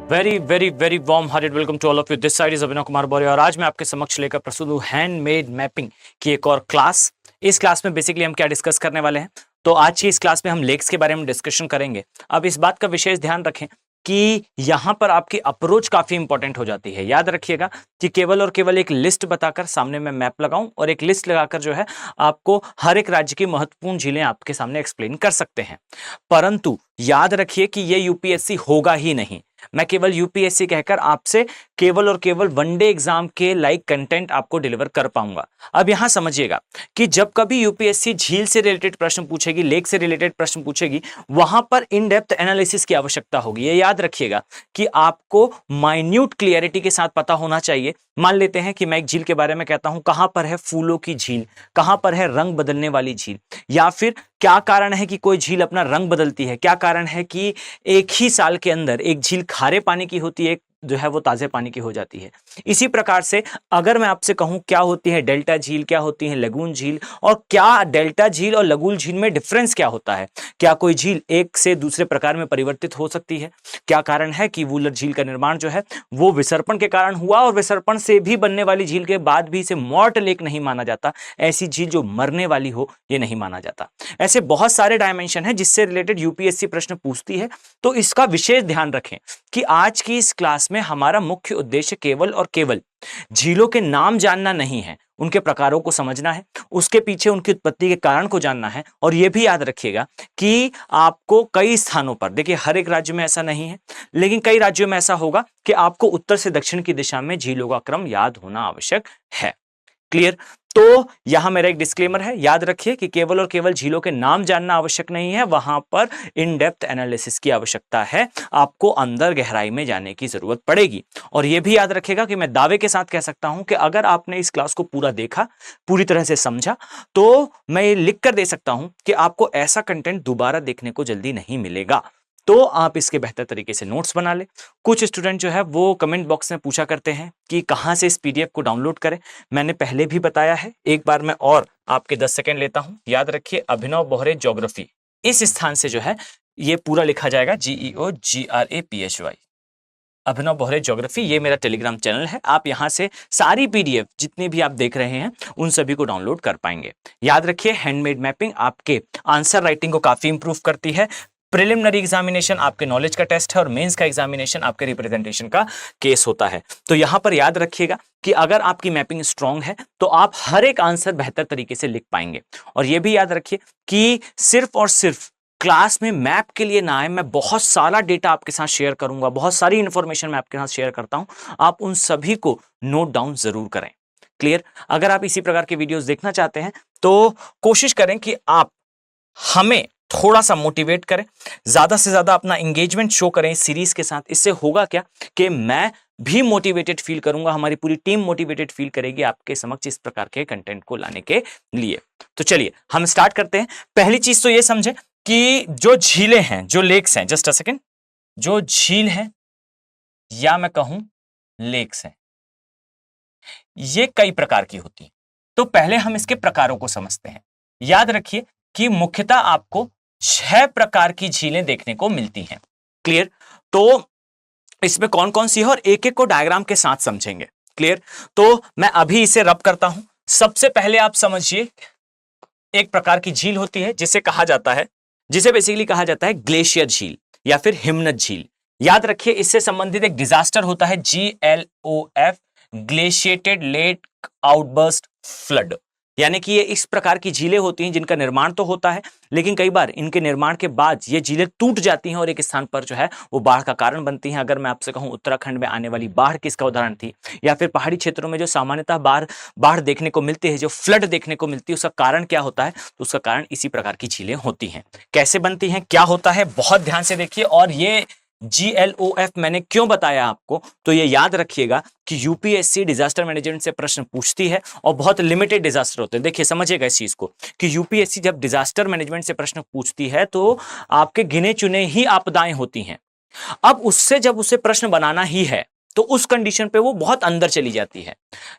Very very very warm hearted welcome to all of you. This side is Abhinav Kumar Baure और आज मैं आपके समक्ष लेकर प्रस्तुत हूँ हैंडमेड मैपिंग की एक और क्लास। इस क्लास में बेसिकली हम क्या डिस्कस करने वाले हैं, तो आज की इस क्लास में हम लेक्स के बारे में डिस्कशन करेंगे। अब इस बात का विशेष ध्यान रखें कि यहां पर आपकी अप्रोच काफी इंपॉर्टेंट हो जाती है। याद रखिएगा कि केवल और केवल एक लिस्ट बताकर सामने मैं मैप लगाऊं और एक लिस्ट लगाकर जो है आपको हर एक राज्य की महत्वपूर्ण झीलें आपके सामने एक्सप्लेन कर सकते हैं, परंतु याद रखिए कि यह यूपीएससी होगा ही नहीं। मैं केवल यूपीएससी कहकर आपसे केवल और केवल वनडे एग्जाम के लाइक कंटेंट आपको डिलीवर कर पाऊंगा। अब यहां समझिएगा कि जब कभी यूपीएससी झील से रिलेटेड प्रश्न पूछेगी, लेक से रिलेटेड प्रश्न पूछेगी, वहां पर इन डेप्थ एनालिसिस की आवश्यकता होगी। ये याद रखिएगा कि आपको माइन्यूट क्लियरिटी के साथ पता होना चाहिए। मान लेते हैं कि मैं एक झील के बारे में कहता हूं, कहां पर है फूलों की झील, कहां पर है रंग बदलने वाली झील, या फिर क्या कारण है कि कोई झील अपना रंग बदलती है, क्या कारण है कि एक ही साल के अंदर एक झील खारे पानी की होती है, जो है वो ताजे पानी की हो जाती है। इसी प्रकार से अगर मैं आपसे कहूं क्या होती है डेल्टा झील, क्या होती है लगून झील, और क्या डेल्टा झील और लगून झील में डिफरेंस क्या होता है, क्या कोई झील एक से दूसरे प्रकार में परिवर्तित हो सकती है, क्या कारण है कि वूलर झील का निर्माण जो है वो विसर्पण के कारण हुआ और विसर्पण से भी बनने वाली झील के बाद भी इसे मॉर्ट लेक नहीं माना जाता, ऐसी झील जो मरने वाली हो ये नहीं माना जाता। ऐसे बहुत सारे डायमेंशन है जिससे रिलेटेड यूपीएससी प्रश्न पूछती है, तो इसका विशेष ध्यान रखें कि आज की इस क्लास में हमारा मुख्य उद्देश्य केवल और केवल झीलों के नाम जानना नहीं है, उनके प्रकारों को समझना है, उसके पीछे उनकी उत्पत्ति के कारण को जानना है। और यह भी याद रखिएगा कि आपको कई स्थानों पर, देखिए हर एक राज्य में ऐसा नहीं है, लेकिन कई राज्यों में ऐसा होगा कि आपको उत्तर से दक्षिण की दिशा में झीलों का क्रम याद होना आवश्यक है। क्लियर? तो यहां मेरा एक डिस्क्लेमर है, याद रखिए कि केवल और केवल झीलों के नाम जानना आवश्यक नहीं है, वहां पर इन डेप्थ एनालिसिस की आवश्यकता है, आपको अंदर गहराई में जाने की जरूरत पड़ेगी। और यह भी याद रखिएगा कि मैं दावे के साथ कह सकता हूं कि अगर आपने इस क्लास को पूरा देखा, पूरी तरह से समझा, तो मैं ये लिख कर दे सकता हूं कि आपको ऐसा कंटेंट दोबारा देखने को जल्दी नहीं मिलेगा। तो आप इसके बेहतर तरीके से नोट्स बना ले। कुछ स्टूडेंट जो है वो कमेंट बॉक्स में पूछा करते हैं कि कहां से इस पीडीएफ को डाउनलोड करें। मैंने पहले भी बताया है, एक बार मैं और आपके 10 सेकंड लेता हूं। याद रखिए अभिनव बोहरे ज्योग्राफी, इस स्थान से जो है ये पूरा लिखा जाएगा GEOGRAPHY, अभिनव बोहरे ज्योग्राफी। ये मेरा टेलीग्राम चैनल है, आप यहां से सारी पीडीएफ जितनी भी आप देख रहे हैं उन सभी को डाउनलोड कर पाएंगे। याद रखिए हैंडमेड मैपिंग आपके आंसर राइटिंग को काफी इंप्रूव करती है। प्रिलिमिनरी एग्जामिनेशन आपके नॉलेज का टेस्ट है और मेंस का एग्जामिनेशन आपके रिप्रेजेंटेशन का केस होता है। तो यहां पर याद रखिएगा कि अगर आपकी मैपिंग स्ट्रांग है तो आप हर एक आंसर बेहतर तरीके से लिख पाएंगे। और यह भी याद रखिए कि सिर्फ और सिर्फ क्लास में मैप के लिए ना आए, मैं बहुत सारा डेटा आपके साथ शेयर करूंगा, बहुत सारी इंफॉर्मेशन मैं आपके साथ शेयर करता हूं, आप उन सभी को नोट डाउन जरूर करें। क्लियर? अगर आप इसी प्रकार के वीडियोस देखना चाहते हैं तो कोशिश करें कि आप हमें थोड़ा सा मोटिवेट करें, ज्यादा से ज्यादा अपना एंगेजमेंट शो करें इस सीरीज के साथ। इससे होगा क्या कि मैं भी मोटिवेटेड फील करूंगा, हमारी पूरी टीम मोटिवेटेड फील करेगी आपके समक्ष इस प्रकार के कंटेंट को लाने के लिए। तो चलिए हम स्टार्ट करते हैं। पहली चीज तो ये समझे कि जो झीलें हैं, जो लेक्स हैं, जस्ट अ सेकेंड, जो झील है या मैं कहूं लेक्स हैं, ये कई प्रकार की होती हैं। तो पहले हम इसके प्रकारों को समझते हैं। याद रखिए कि मुख्यतः आपको 6 प्रकार की झीलें देखने को मिलती हैं। क्लियर? तो इसमें कौन कौन सी है और एक एक को डायग्राम के साथ समझेंगे। क्लियर? तो मैं अभी इसे रब करता हूं। सबसे पहले आप समझिए, एक प्रकार की झील होती है जिसे कहा जाता है, जिसे बेसिकली कहा जाता है ग्लेशियर झील या फिर हिमनद झील। याद रखिए इससे संबंधित एक डिजास्टर होता है GLOF, glaciated lake outburst flood. यानी कि ये इस प्रकार की झीलें होती हैं जिनका निर्माण तो होता है, लेकिन कई बार इनके निर्माण के बाद ये झीलें टूट जाती हैं और एक स्थान पर जो है वो बाढ़ का कारण बनती हैं। अगर मैं आपसे कहूं उत्तराखंड में आने वाली बाढ़ किसका उदाहरण थी, या फिर पहाड़ी क्षेत्रों में जो सामान्यतः बाढ़ देखने को मिलती है, जो फ्लड देखने को मिलती है, उसका कारण क्या होता है? तो उसका कारण इसी प्रकार की झीलें होती हैं। कैसे बनती हैं, क्या होता है, बहुत ध्यान से देखिए। और ये GLOF मैंने क्यों बताया आपको, तो ये याद रखिएगा कि यूपीएससी डिजास्टर मैनेजमेंट से प्रश्न पूछती है और बहुत लिमिटेड डिजास्टर होते हैं। देखिए समझिएगा इस चीज को कि यूपीएससी जब डिजास्टर मैनेजमेंट से प्रश्न पूछती है तो आपके गिने चुने ही आपदाएं होती हैं। अब उससे जब उसे प्रश्न बनाना ही है तो उस कंडीशन पे वो बहुत अंदर चली जाती है।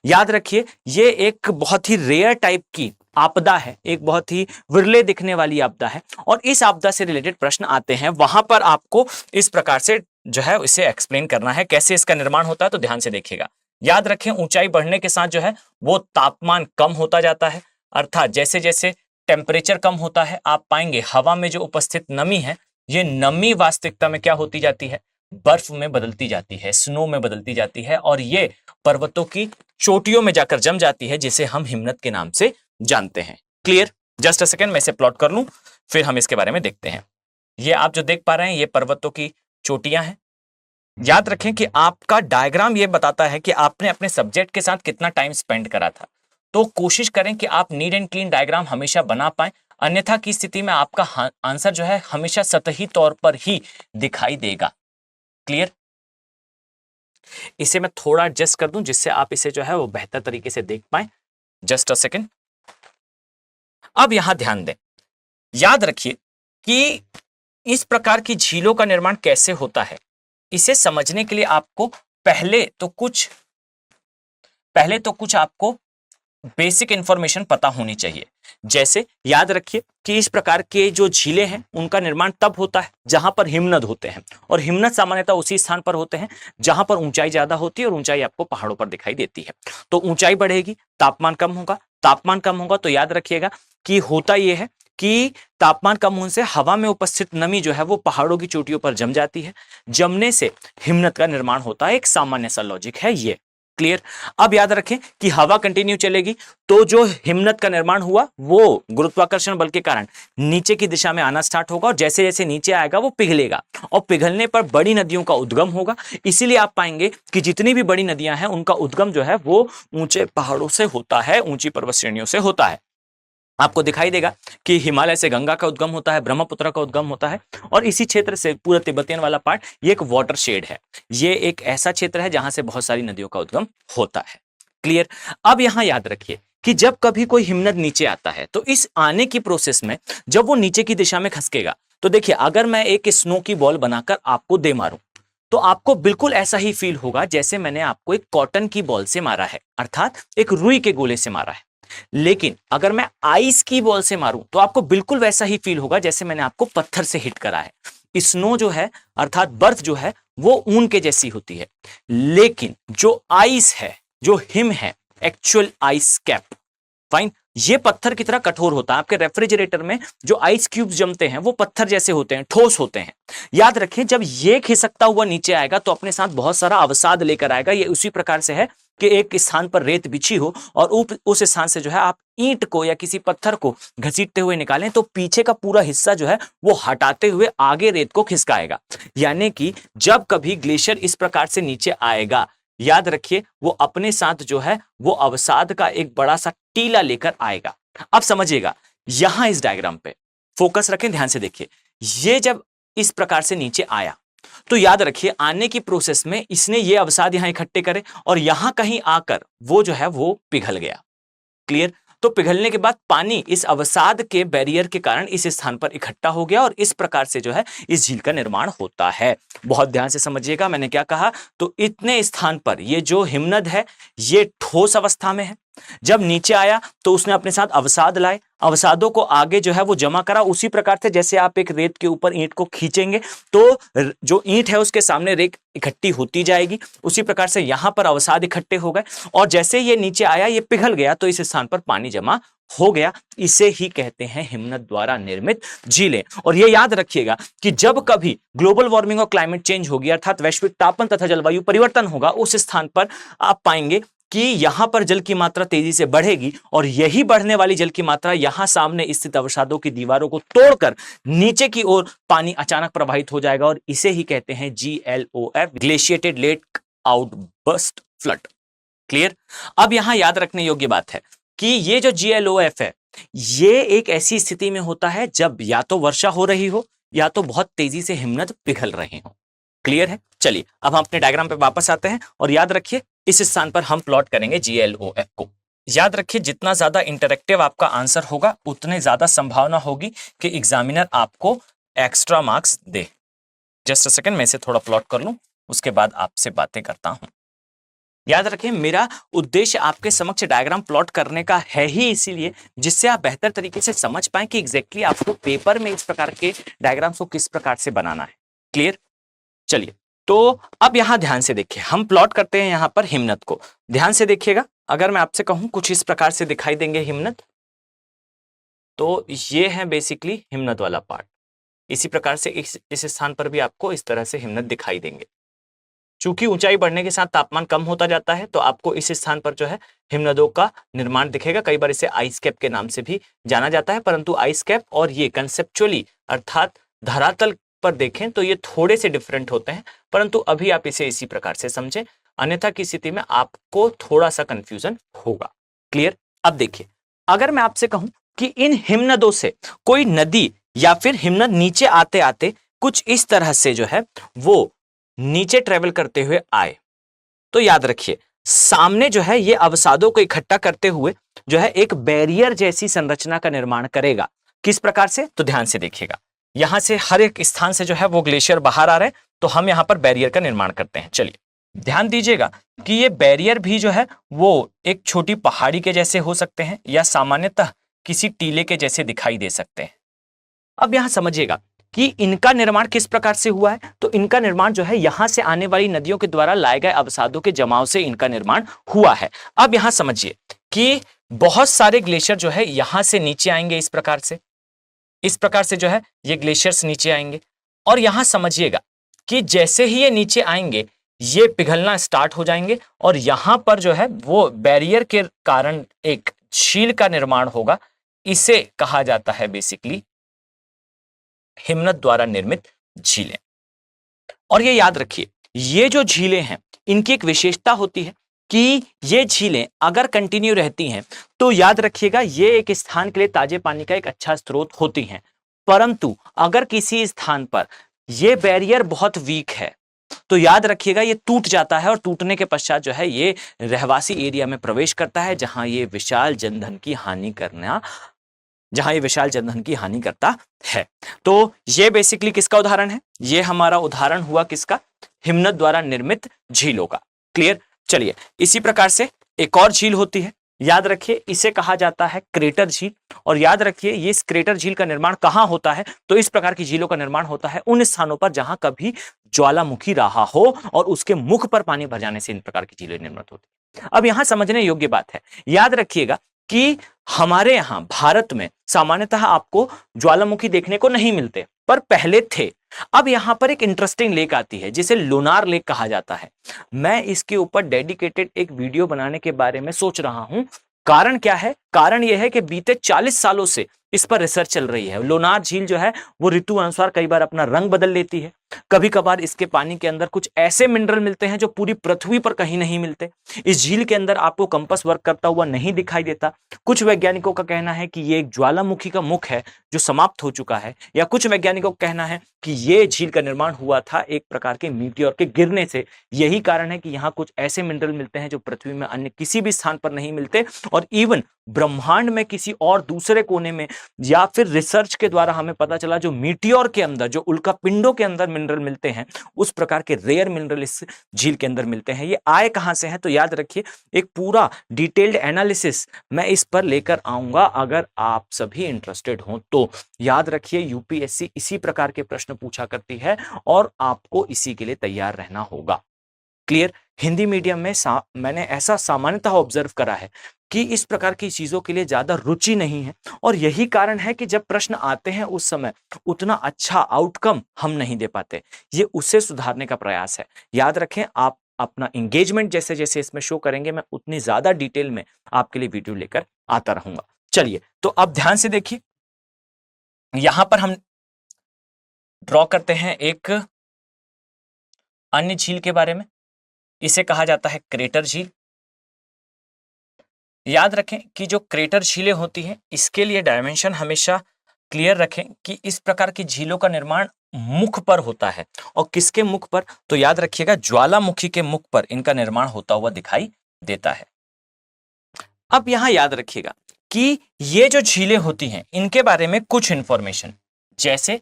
याद रखिए ये एक बहुत ही रेयर टाइप की आपदा है, एक बहुत ही विरले दिखने वाली आपदा है, और इस आपदा से रिलेटेड प्रश्न आते हैं। वहां पर आपको इस प्रकार से जो है इसे एक्सप्लेन करना है, कैसे इसका निर्माण होता है, तो ध्यान से देखिएगा। याद रखें, ऊंचाई बढ़ने के साथ जो है वो तापमान कम होता जाता है, अर्थात जैसे जैसे टेम्परेचर कम होता है, आप पाएंगे हवा में जो उपस्थित नमी है, ये नमी वास्तविकता में क्या होती जाती है, बर्फ में बदलती जाती है, स्नो में बदलती जाती है, और ये पर्वतों की चोटियों में जाकर जम जाती है, जिसे हम हिमनद के नाम से जानते हैं। क्लियर? जस्ट अ सेकेंड, मैं इसे प्लॉट कर लूं, फिर हम इसके बारे में देखते हैं। ये आप जो देख पा रहे हैं, ये पर्वतों की चोटियां हैं। याद रखें कि आपका डायग्राम ये बताता है कि आपने अपने सब्जेक्ट के साथ कितना टाइम स्पेंड करा था, तो कोशिश करें कि आप नीट एंड क्लीन डायग्राम हमेशा बना पाएं, अन्यथा की स्थिति में आपका आंसर जो है हमेशा सतही तौर पर ही दिखाई देगा। क्लियर? इसे मैं थोड़ा एडजस्ट कर दूं जिससे आप इसे जो है वो बेहतर तरीके से देख पाएं। Just a second. अब यहां ध्यान दें, याद रखिए कि इस प्रकार की झीलों का निर्माण कैसे होता है, इसे समझने के लिए आपको पहले तो कुछ आपको बेसिक इंफॉर्मेशन पता होनी चाहिए। जैसे याद रखिए कि इस प्रकार के जो झीलें हैं उनका निर्माण तब होता है जहां पर हिमनद होते हैं, और हिमनद सामान्यतः उसी स्थान पर होते हैं जहां पर ऊंचाई ज्यादा होती है, और ऊंचाई आपको पहाड़ों पर दिखाई देती है। तो ऊंचाई बढ़ेगी, तापमान कम होगा, तापमान कम होगा तो याद रखिएगा कि होता यह है कि तापमान कम होने से हवा में उपस्थित नमी जो है वो पहाड़ों की चोटियों पर जम जाती है, जमने से हिमनद का निर्माण होता है। एक सामान्य सा लॉजिक है ये। क्लियर? अब याद रखें कि हवा कंटिन्यू चलेगी तो जो हिमनद का निर्माण हुआ वो गुरुत्वाकर्षण बल के कारण नीचे की दिशा में आना स्टार्ट होगा, और जैसे जैसे नीचे आएगा वो पिघलेगा, और पिघलने पर बड़ी नदियों का उद्गम होगा। इसीलिए आप पाएंगे कि जितनी भी बड़ी नदियां हैं उनका उद्गम जो है वो ऊंचे पहाड़ों से होता है, ऊंची पर्वत श्रेणियों से होता है। आपको दिखाई देगा कि हिमालय से गंगा का उद्गम होता है, ब्रह्मपुत्र का उद्गम होता है, और इसी क्षेत्र से पूरा तिब्बतियन वाला पार्ट ये एक वाटर शेड है। ये एक ऐसा क्षेत्र है जहां से बहुत सारी नदियों का उद्गम होता है। क्लियर? अब यहां याद रखिए कि जब कभी कोई हिमनद नीचे आता है तो इस आने की प्रोसेस में जब वो नीचे की दिशा में खसकेगा, तो देखिए अगर मैं एक स्नो की बॉल बनाकर आपको दे मारूं तो आपको बिल्कुल ऐसा ही फील होगा जैसे मैंने आपको एक कॉटन की बॉल से मारा है, अर्थात एक रुई के गोले से मारा है। लेकिन अगर मैं आइस की बॉल से मारूं तो आपको बिल्कुल वैसा ही फील होगा जैसे मैंने आपको पत्थर से हिट करा है। स्नो जो है अर्थात बर्फ जो है वो ऊन के जैसी होती है, लेकिन जो आइस है, जो हिम है, एक्चुअल आइस कैप, फाइन, ये पत्थर की तरह कठोर होता है। आपके रेफ्रिजरेटर में जो आइस क्यूब्स जमते हैं वो पत्थर जैसे होते हैं, ठोस होते हैं। याद रखें जब ये खिसकता हुआ नीचे आएगा तो अपने साथ बहुत सारा अवसाद लेकर आएगा। ये उसी प्रकार से है कि एक स्थान पर रेत बिछी हो और उस स्थान से जो है आप ईंट को या किसी पत्थर को घसीटते हुए निकालें तो पीछे का पूरा हिस्सा जो है वो हटाते हुए आगे रेत को खिसकाएगा। यानी कि जब कभी ग्लेशियर इस प्रकार से नीचे आएगा, याद रखिए वो अपने साथ जो है वो अवसाद का एक बड़ा सा टीला लेकर आएगा। अब समझिएगा, यहां इस डायग्राम पे फोकस रखें, ध्यान से देखिए। ये जब इस प्रकार से नीचे आया तो याद रखिए आने की प्रोसेस में इसने ये अवसाद यहां इकट्ठे करे और यहां कहीं आकर वो जो है वो पिघल गया। क्लियर? तो पिघलने के बाद पानी इस अवसाद के बैरियर के कारण इस स्थान पर इकट्ठा हो गया और इस प्रकार से जो है इस झील का निर्माण होता है। बहुत ध्यान से समझिएगा मैंने क्या कहा। तो इतने स्थान पर ये जो हिमनद है ये ठोस अवस्था में है। जब नीचे आया तो उसने अपने साथ अवसाद लाए, अवसादों को आगे जो है वो जमा करा। उसी प्रकार से जैसे आप एक रेत के ऊपर ईंट को खींचेंगे तो जो ईंट है उसके सामने रेत इकट्ठी होती जाएगी, उसी प्रकार से यहां पर अवसाद इकट्ठे हो गए और जैसे ये नीचे आया ये पिघल गया तो इस स्थान पर पानी जमा हो गया। इसे ही कहते हैं हिमनद द्वारा निर्मित झीलें। और ये याद रखिएगा कि जब कभी ग्लोबल वार्मिंग और क्लाइमेट चेंज होगी अर्थात वैश्विक तापमान तथा जलवायु परिवर्तन होगा, उस स्थान पर आप पाएंगे कि यहां पर जल की मात्रा तेजी से बढ़ेगी और यही बढ़ने वाली जल की मात्रा यहां सामने स्थित अवसादों की दीवारों को तोड़कर नीचे की ओर पानी अचानक प्रवाहित हो जाएगा और इसे ही कहते हैं GLOF, glaciated lake outburst flood. Clear? अब यहां याद रखने योग्य बात है कि ये जो GLOF है ये एक ऐसी स्थिति में होता है जब या तो वर्षा हो रही हो या तो बहुत तेजी से हिमनद पिघल रहे हो। क्लियर है? चलिए अब हम अपने डायग्राम पे वापस आते हैं और याद रखिए इस स्थान पर हम प्लॉट करेंगे GLOF को। याद रखिए जितना ज्यादा इंटरेक्टिव आपका आंसर होगा उतने ज्यादा संभावना होगी कि एग्जामिनर आपको extra marks they. Just a second, मैं इसे थोड़ा प्लॉट कर लूं, उसके बाद आपसे बातें करता हूं। याद रखें मेरा उद्देश्य आपके समक्ष डायग्राम प्लॉट करने का है ही इसीलिए जिससे आप बेहतर तरीके से समझ पाएं कि एग्जैक्टली आपको पेपर में इस प्रकार के डायग्राम्स को किस प्रकार से बनाना है। क्लियर? चलिए तो अब यहां ध्यान से देखिए, हम प्लॉट करते हैं यहां पर हिमनद को। ध्यान से देखिएगा, अगर मैं आपसे कहूं कुछ इस प्रकार से दिखाई देंगे हिमनद, तो ये है बेसिकली हिमनद वाला पार्ट। इसी प्रकार से इस स्थान पर भी आपको इस तरह से हिमनद दिखाई देंगे। चूंकि ऊंचाई बढ़ने के साथ तापमान कम होता जाता है, तो आपको इस स्थान पर जो है हिमनदों का निर्माण दिखेगा। कई बार इसे आइस कैप के नाम से भी जाना जाता है, परंतु आइस कैप और ये कंसेप्चुअली अर्थात धरातल पर देखें तो ये थोड़े से डिफरेंट होते हैं, परंतु अभी आप इसे इसी प्रकार से समझें, अन्यथा की स्थिति में आपको थोड़ा सा कंफ्यूजन होगा। क्लियर? अब देखिए, अगर मैं आपसे कहूं कि इन हिमनदों से कोई नदी या फिर हिमनद नीचे आते आते कुछ इस तरह से जो है वो नीचे ट्रेवल करते हुए आए, तो याद रखिए सामने जो है ये अवसादों को इकट्ठा करते हुए जो है एक बैरियर जैसी संरचना का निर्माण करेगा। किस प्रकार से? तो ध्यान से देखिएगा, यहां से हर एक स्थान से जो है वो ग्लेशियर बाहर आ रहे हैं, तो हम यहां पर बैरियर का निर्माण करते हैं। चलिए ध्यान दीजिएगा कि ये बैरियर भी जो है वो एक छोटी पहाड़ी के जैसे हो सकते हैं या सामान्यतः किसी टीले के जैसे दिखाई दे सकते हैं। अब यहां समझिएगा कि इनका निर्माण किस प्रकार से हुआ है। तो इनका निर्माण जो है यहां से आने वाली नदियों के द्वारा लाए गए अवसादों के जमाव से इनका निर्माण हुआ है। अब यहां समझिए कि बहुत सारे ग्लेशियर जो है यहां से नीचे आएंगे, इस प्रकार से जो है ये ग्लेशियर्स नीचे आएंगे, और यहां समझिएगा कि जैसे ही ये नीचे आएंगे ये पिघलना स्टार्ट हो जाएंगे, और यहां पर जो है वो बैरियर के कारण एक झील का निर्माण होगा। इसे कहा जाता है बेसिकली हिमनद द्वारा निर्मित झीलें। और ये याद रखिए, ये जो झीलें हैं इनकी एक विशेषता होती है कि ये झीलें अगर कंटिन्यू रहती हैं तो याद रखिएगा ये एक स्थान के लिए ताजे पानी का एक अच्छा स्रोत होती हैं। परंतु अगर किसी स्थान पर ये बैरियर बहुत वीक है तो याद रखिएगा ये टूट जाता है, और टूटने के पश्चात जो है ये रहवासी एरिया में प्रवेश करता है, जहां ये विशाल जनधन की हानि करता है। तो ये बेसिकली किसका उदाहरण है? ये हमारा उदाहरण हुआ किसका? हिमनद द्वारा निर्मित झीलों का। क्लियर? चलिए इसी प्रकार से एक और झील होती है, याद रखिए इसे कहा जाता है क्रेटर झील। और याद रखिए ये इस क्रेटर झील का निर्माण कहां होता है? तो इस प्रकार की झीलों का निर्माण होता है उन स्थानों पर जहां कभी ज्वालामुखी रहा हो और उसके मुख पर पानी भर जाने से इन प्रकार की झीलें निर्मित होती है। अब यहां समझने योग्य बात है, याद रखिएगा कि हमारे यहां भारत में सामान्यतः आपको ज्वालामुखी देखने को नहीं मिलते, पर पहले थे। अब यहां पर एक इंटरेस्टिंग लेक आती है जिसे लुनार लेक कहा जाता है। मैं इसके ऊपर डेडिकेटेड एक वीडियो बनाने के बारे में सोच रहा हूं। कारण क्या है? कारण यह है कि बीते 40 सालों से इस पर रिसर्च चल रही है। लोनार झील जो है वो ऋतु अनुसार कई बार अपना रंग बदल लेती है। कभी कभार इसके पानी के अंदर कुछ ऐसे मिनरल मिलते हैं जो पूरी पृथ्वी पर कहीं नहीं मिलते। इस झील के अंदर आपको कंपास वर्क करता हुआ नहीं दिखाई देता। कुछ वैज्ञानिकों का कहना है कि ये एक ज्वालामुखी का मुख है जो समाप्त हो चुका है, या कुछ वैज्ञानिकों का कहना है कि ये झील का निर्माण हुआ था एक प्रकार के मीटियोर के गिरने से। यही कारण है कि यहाँ कुछ ऐसे मिनरल मिलते हैं जो पृथ्वी में अन्य किसी भी स्थान पर नहीं मिलते, और इवन ब्रह्मांड में किसी और दूसरे कोने में या फिर रिसर्च के द्वारा हमें पता चला जो मीटियोर के अंदर, जो उल्का पिंडों के अंदर मिनरल मिलते हैं, उस प्रकार के रेयर मिनरल इस झील के अंदर मिलते हैं। ये आए कहां से हैं? तो याद रखिए एक पूरा डिटेल्ड एनालिसिस मैं इस पर लेकर आऊंगा, अगर आप सभी इंटरेस्टेड हो तो। याद रखिए यूपीएससी इसी प्रकार के प्रश्न पूछा करती है और आपको इसी के लिए तैयार रहना होगा। क्लियर? हिंदी मीडियम में मैंने ऐसा सामान्यतः ऑब्जर्व करा है कि इस प्रकार की चीजों के लिए ज्यादा रुचि नहीं है, और यही कारण है कि जब प्रश्न आते हैं उस समय उतना अच्छा आउटकम हम नहीं दे पाते। ये उसे सुधारने का प्रयास है। याद रखें, आप अपना एंगेजमेंट जैसे जैसे इसमें शो करेंगे, मैं उतनी ज्यादा डिटेल में आपके लिए वीडियो लेकर आता रहूंगा। चलिए तो अब ध्यान से देखिए, यहां पर हम ड्रॉ करते हैं एक अन्य झील के बारे में। इसे कहा जाता है क्रेटर झील। याद रखें कि जो क्रेटर झीलें होती हैं इसके लिए डायमेंशन हमेशा क्लियर रखें कि इस प्रकार की झीलों का निर्माण मुख पर होता है। और किसके मुख पर? तो याद रखिएगा ज्वालामुखी के मुख पर इनका निर्माण होता हुआ दिखाई देता है। अब यहां याद रखिएगा कि ये जो झीलें होती हैं इनके बारे में कुछ इंफॉर्मेशन, जैसे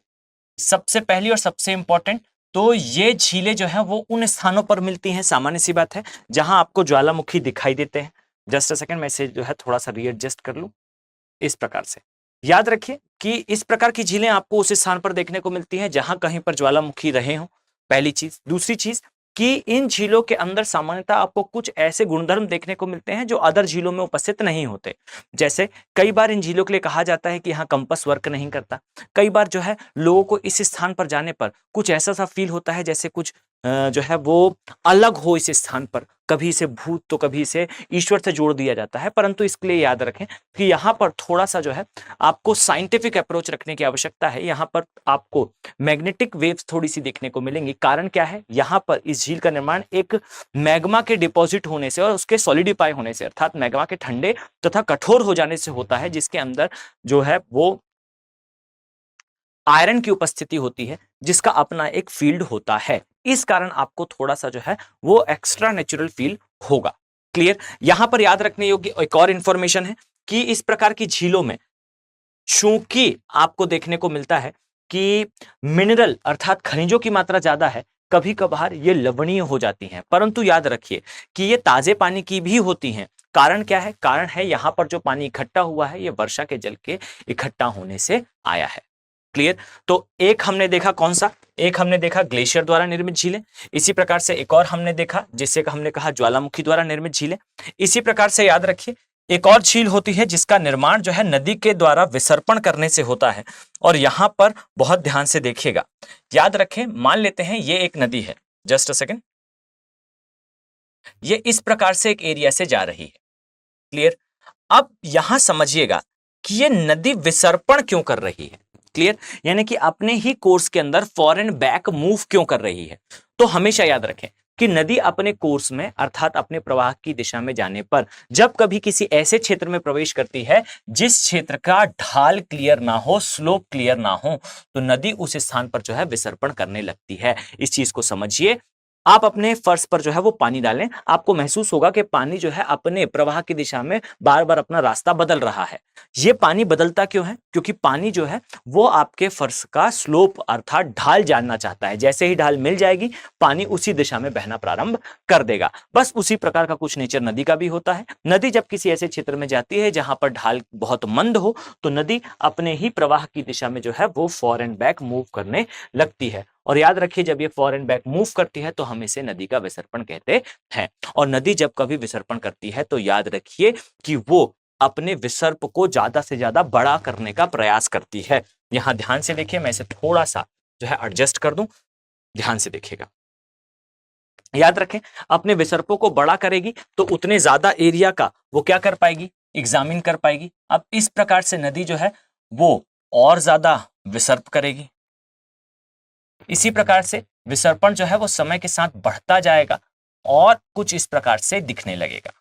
सबसे पहली और सबसे इंपॉर्टेंट, तो ये झीलें जो है वो उन स्थानों पर मिलती हैं, सामान्य सी बात है, जहां आपको ज्वालामुखी दिखाई देते हैं। जस्ट अ सेकंड, मैं इसे जो है थोड़ा सा रीएडजस्ट कर लूं। इस प्रकार से याद रखिए कि इस प्रकार की झीलें आपको उस स्थान पर देखने को मिलती हैं जहां कहीं पर ज्वालामुखी रहे हों। पहली चीज। दूसरी चीज कि इन झीलों के अंदर सामान्यतः आपको कुछ ऐसे गुणधर्म देखने को मिलते हैं जो अदर झीलों में उपस्थित नहीं होते। जैसे कई बार इन झीलों के लिए कहा जाता है कि यहाँ कंपास वर्क नहीं करता। कई बार जो है लोगों को इस स्थान पर जाने पर कुछ ऐसा सा फील होता है जैसे कुछ जो है वो अलग हो इस स्थान पर, कभी इसे भूत तो कभी इसे ईश्वर से जोड़ दिया जाता है। परंतु इसके लिए याद रखें कि यहाँ पर थोड़ा सा जो है आपको साइंटिफिक अप्रोच रखने की आवश्यकता है। यहाँ पर आपको मैग्नेटिक वेव्स थोड़ी सी देखने को मिलेंगी। कारण क्या है, यहाँ पर इस झील का निर्माण एक मैग्मा के डिपॉजिट होने से और उसके सॉलिडिफाई होने से, अर्थात मैग्मा के ठंडे तथा कठोर हो जाने से होता है, जिसके अंदर जो है वो आयरन की उपस्थिति होती है, जिसका अपना एक फील्ड होता है। इस कारण आपको थोड़ा सा जो है वो एक्स्ट्रा नेचुरल फील होगा। क्लियर। यहां पर याद रखने योग्य एक और इंफॉर्मेशन है कि इस प्रकार की झीलों में चूंकि आपको देखने को मिलता है कि मिनरल अर्थात खनिजों की मात्रा ज्यादा है, कभी कभार ये लवणीय हो जाती हैं। परंतु याद रखिए कि ये ताजे पानी की भी होती हैं। कारण क्या है, कारण है यहां पर जो पानी इकट्ठा हुआ है ये वर्षा के जल के इकट्ठा होने से आया है। क्लियर। तो एक हमने देखा कौन सा, एक हमने देखा ग्लेशियर द्वारा निर्मित झीलें। इसी प्रकार से एक और हमने देखा जिससे हमने कहा ज्वालामुखी द्वारा निर्मित झीलें। इसी प्रकार से याद रखिए एक और झील होती है जिसका निर्माण जो है नदी के द्वारा विसर्पण करने से होता है। और यहां पर बहुत ध्यान से देखिएगा, याद रखें, मान लेते हैं ये एक नदी है, जस्ट अ सेकेंड, ये इस प्रकार से एक एरिया से जा रही है। क्लियर। अब यहां समझिएगा कि ये नदी विसर्पण क्यों कर रही है। क्लियर। यानी कि अपने ही कोर्स के अंदर फॉर एंड बैक मूव क्यों कर रही है। तो हमेशा याद रखें कि नदी अपने कोर्स में अर्थात अपने प्रवाह की दिशा में जाने पर जब कभी किसी ऐसे क्षेत्र में प्रवेश करती है जिस क्षेत्र का ढाल क्लियर ना हो, स्लोप क्लियर ना हो, तो नदी उस स्थान पर जो है विसर्पण करने लगती है। इस चीज को समझिए। आप अपने फर्श पर जो है वो पानी डालें, आपको महसूस होगा कि पानी जो है अपने प्रवाह की दिशा में बार बार अपना रास्ता बदल रहा है। ये पानी बदलता क्यों है, क्योंकि पानी जो है वो आपके फर्श का स्लोप अर्थात ढाल जानना चाहता है। जैसे ही ढाल मिल जाएगी पानी उसी दिशा में बहना प्रारंभ कर देगा। बस उसी प्रकार का कुछ नेचर नदी का भी होता है। नदी जब किसी ऐसे क्षेत्र में जाती है जहां पर ढाल बहुत मंद हो तो नदी अपने ही प्रवाह की दिशा में जो है वो फॉर एंड बैक मूव करने लगती है। और याद रखिए जब ये फॉर एंड बैक मूव करती है तो हम इसे नदी का विसर्पण कहते हैं। और नदी जब कभी विसर्पण करती है तो याद रखिए कि वो अपने विसर्प को ज्यादा से ज्यादा बड़ा करने का प्रयास करती है। यहां ध्यान से देखिए, मैं इसे थोड़ा सा जो है एडजस्ट कर दूं, ध्यान से देखिएगा। याद रखें अपने विसर्पों को बड़ा करेगी तो उतने ज्यादा एरिया का वो क्या कर पाएगी, एग्जामिन कर पाएगी। अब इस प्रकार से नदी जो है वो और ज्यादा विसर्प करेगी। इसी प्रकार से विसर्पण जो है वो समय के साथ बढ़ता जाएगा और कुछ इस प्रकार से दिखने लगेगा।